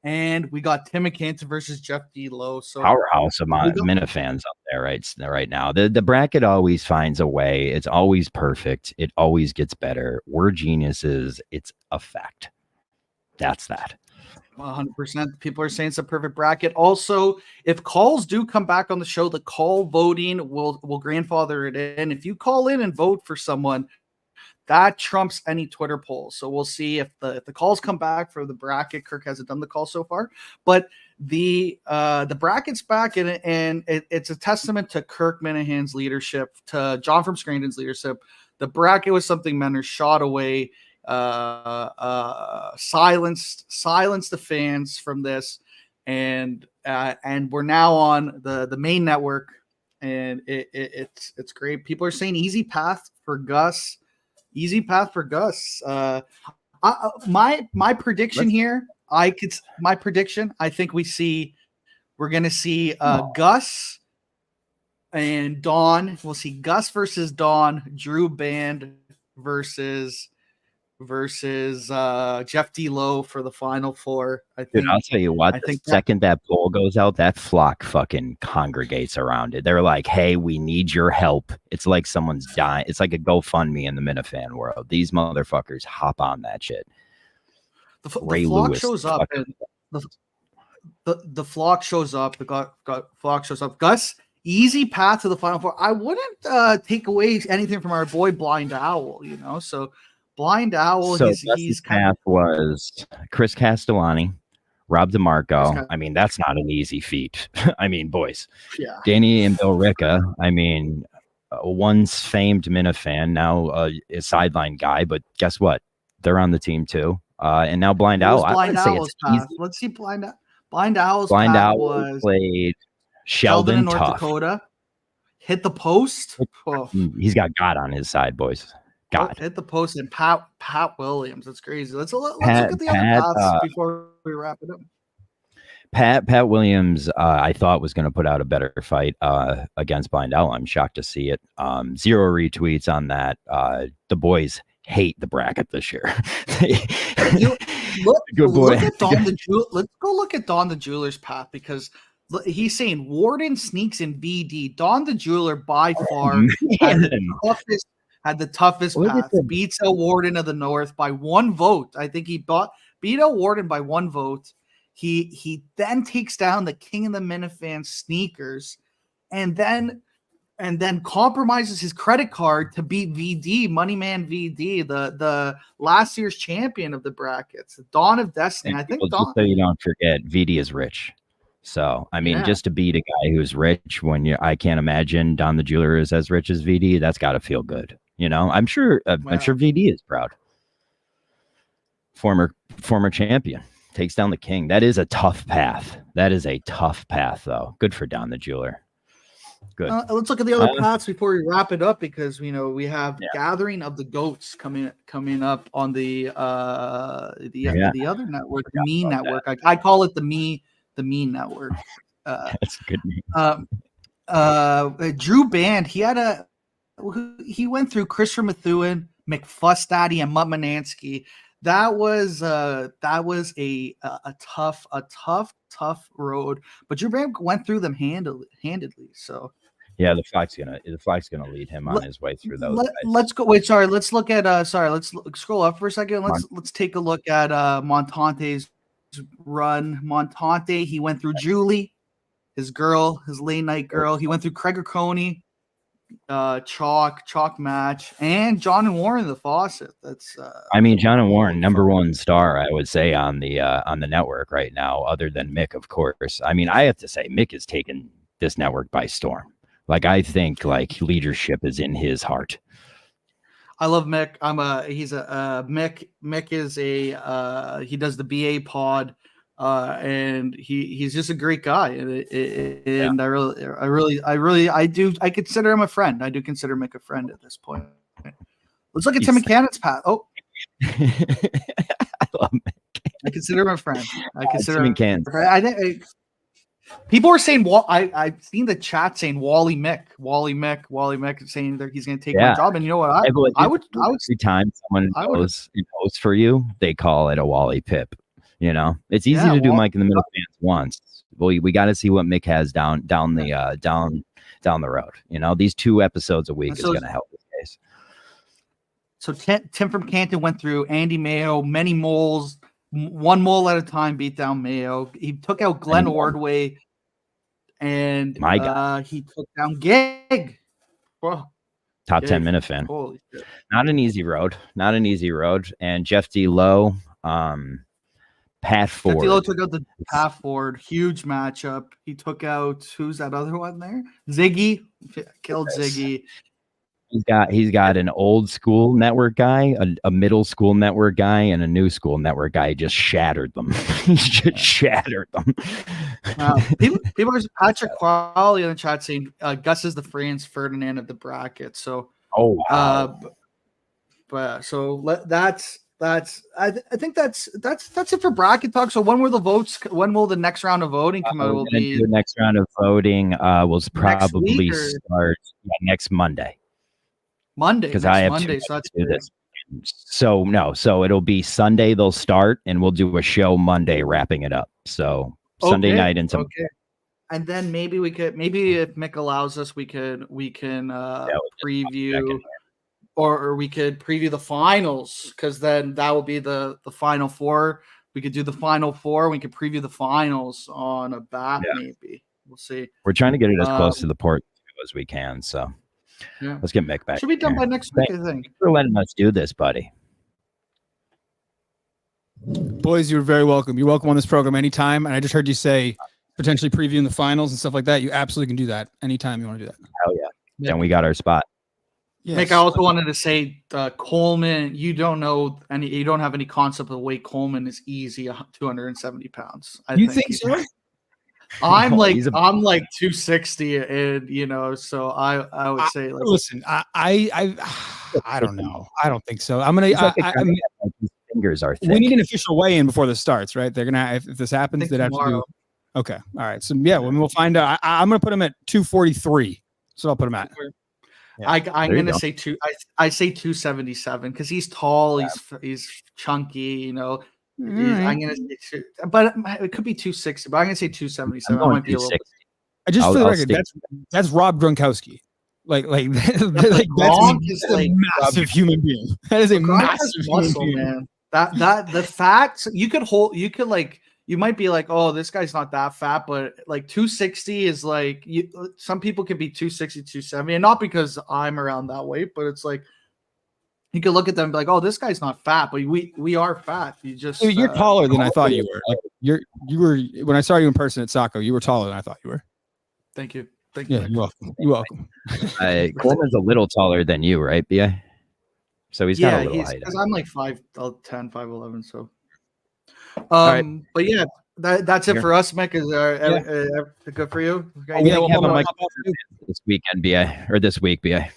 And we got Tim McCanton versus Jeff D. Lowe. So powerhouse of Minifans up there right now. The bracket always finds a way. It's always perfect. It always gets better. We're geniuses. It's a fact. That's that. 100%. People are saying it's a perfect bracket. Also, if calls do come back on the show, the call voting will grandfather it in. If you call in and vote for someone, that trumps any Twitter poll. So we'll see if the calls come back for the bracket. Kirk hasn't done the call so far, but the bracket's back, and it's a testament to Kirk Minahan's leadership, to John from Scranton's leadership. The bracket was something men are shot away. Silenced the fans from this, and we're now on the main network, and it's great. People are saying easy path for Gus. My prediction here, I think we're gonna see Gus and Dawn. We'll see Gus versus Dawn, Drew Band versus Jeff D. Lowe for the Final Four. I think. Dude, I'll tell you what. The second that poll goes out, that flock fucking congregates around it. They're like, "Hey, we need your help." It's like someone's dying. It's like a GoFundMe in the Minifan world. These motherfuckers hop on that shit. The flock shows up, and the flock shows up. The flock shows up. Gus, easy path to the Final Four. I wouldn't take away anything from our boy Blind Owl. So. Blind Owl, so he's path was Chris Castellani, Rob DeMarco. I mean, that's not an easy feat. I mean, boys. Yeah. Danny and Bill Ricca. I mean, once famed Minifan, now a sideline guy, but guess what? They're on the team too. And now Blind Owl. Blind Owl's path. Let's see Blind Owl's Blind path Owl was played Sheldon in North Tough. Dakota. Hit the post. Oh. He's got God on his side, boys. God. Hit the post, and Pat Williams. That's crazy. Let's look at the other paths before we wrap it up. Pat Williams, I thought was going to put out a better fight against Blind Owl. I'm shocked to see it. 0 retweets on that. The boys hate the bracket this year. Look at Don the Jeweler. Let's go look at Don the Jeweler's path, because he's saying Warden sneaks in VD. Don the Jeweler by far had the toughest path. Beats El Warden of the North by 1 vote. I think he beat El Warden by 1 vote. He then takes down the King of the Minifan Sneakers, and then compromises his credit card to beat VD, Moneyman VD, the last year's champion of the brackets, Dawn of Destiny. And I think just so you don't forget, VD is rich. So, I mean, just to beat a guy who's rich I can't imagine Don the Jeweler is as rich as VD. That's got to feel good. I'm sure VD is proud. Former champion takes down the King. That is a tough path. Though. Good for Don the Jeweler. Good. Let's look at the other paths before we wrap it up, because we have Gathering of the Goats coming up on the other network, the Me Network. I call it the Me Network. That's a good name. Drew Band, he went through Christopher Methuen, McFuss and Mutt Manansky. That was a tough road, but Drew Band went through them handedly. So yeah, the flag's gonna lead him on his way through those. Let's go. Wait, sorry. Let's look at let's scroll up for a second. Let's take a look at Montante's run. Montante, he went through Julie, his late night girl. He went through Craig Coney, chalk match, and John and Warren the Faucet. That's John and Warren, #1 star, I would say, on the network right now, other than Mick, of course. I have to say Mick has taken this network by storm. I think leadership is in his heart. I love Mick. Mick is he does the BA pod, and he's just a great guy, and I consider him a friend. I do consider Mick a friend at this point. Let's look at Tim McCann's path. Oh, I love Mick. I consider him a friend. I consider Tim McCann. I think People are saying I've seen the chat saying Wally Mick saying that he's going to take my job. And you know what? I would every time someone knows for you, they call it a Wally Pip. You know, it's easy to do Mike in the Middle fans once. Well, we got to see what Mick has down the road. You know, these 2 episodes a week is going to help this case. So Tim from Canton went through Andy Mayo, many moles, one mole at a time, beat down Mayo. He took out Glenn Ordway, and he took down Gig. Bro. Top 10 minute fan. Holy shit. Not an easy road. And Jeff D. Lowe, Pat Ford. Jeff D. Lowe took out the Pat Ford. Huge matchup. He took out, who's that other one there? Ziggy. Killed Ziggy. He's got an old school network guy, a middle school network guy, and a new school network guy. He just shattered them. Shattered them. People are Patrick Qualley in the chat saying Gus is the Franz Ferdinand of the bracket. So that's I think that's it for bracket talk. So when will the next round of voting come out? The next round of voting will probably start next Monday. Because I have Monday, so that's do this. So it'll be Sunday. They'll start, and we'll do a show Monday, wrapping it up. So Sunday night into. Okay. And then maybe if Mick allows us, we can preview, or we could preview the finals, because then that will be the final 4. We could do the final 4. We could preview the finals on a bat. Maybe we'll see. We're trying to get it as close to the port as we can. So. Yeah. Let's get Mick back. Should be done by next week, I think. Thanks for letting us do this, buddy. Boys, you're very welcome. You're welcome on this program anytime. And I just heard you say potentially previewing the finals and stuff like that. You absolutely can do that anytime you want to do that. Hell yeah. And we got our spot. Yes. Mick, I also wanted to say Coleman, you don't have any concept of the way Coleman is easy 270 pounds. You think so? I'm like 260, and so I would say listen, I don't know. I don't think so. I'm gonna. His fingers are thick. We need an official weigh-in before this starts, right? They're gonna if this happens, they'd have to do. Okay, all right. So we'll find out. I'm gonna put him at 243. So I'll put him at. Yeah. I'm gonna say I say 277 because he's tall. Yeah. He's chunky. I'm gonna say but it could be 260. But I'm gonna say 277. I might be a little. Just for the record, that's Rob Gronkowski. Like that's a massive human being. That is a massive muscle, human being. Man. That the facts you might be like, oh, this guy's not that fat, but like 260 is like some people could be 260, 270, and not because I'm around that weight, but it's like you could look at them and be like, oh, this guy's not fat, but we are fat. You're taller than I thought you were. Like you were when I saw you in person at Saco, you were taller than I thought you were. Thank you. Yeah, you're welcome. You're welcome. Coleman's a little taller than you, right, BA? So he's got a little height. Because I'm like 5'10", 5'11", so. But yeah, that's it for us, Mick. Is good for you? This weekend, BA, or this week, BA.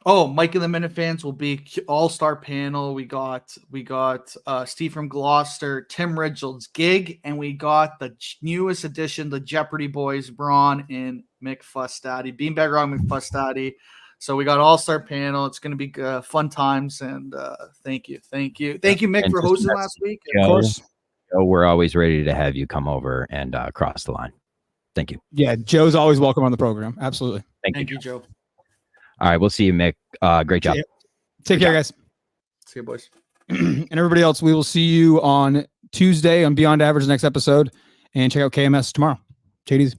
Oh, Mike and the Minute Fans will be all-star panel. We got Steve from Gloucester, Tim Ridgeld's Gig, and we got the newest addition, the Jeopardy boys, Braun and Mick Fustaddy, Beanbag Rock McFustaddy. So we got all-star panel. It's going to be fun times, and thank you, Mick, for hosting last week. Of course, Joe, we're always ready to have you come over and cross the line. Thank you. Yeah, Joe's always welcome on the program. Absolutely. Thank you, Joe. All right, we'll see you, Mick. Great job. Take care, guys. See you, boys. And everybody else, we will see you on Tuesday on Beyond Average next episode, and check out KMS tomorrow. Take it easy.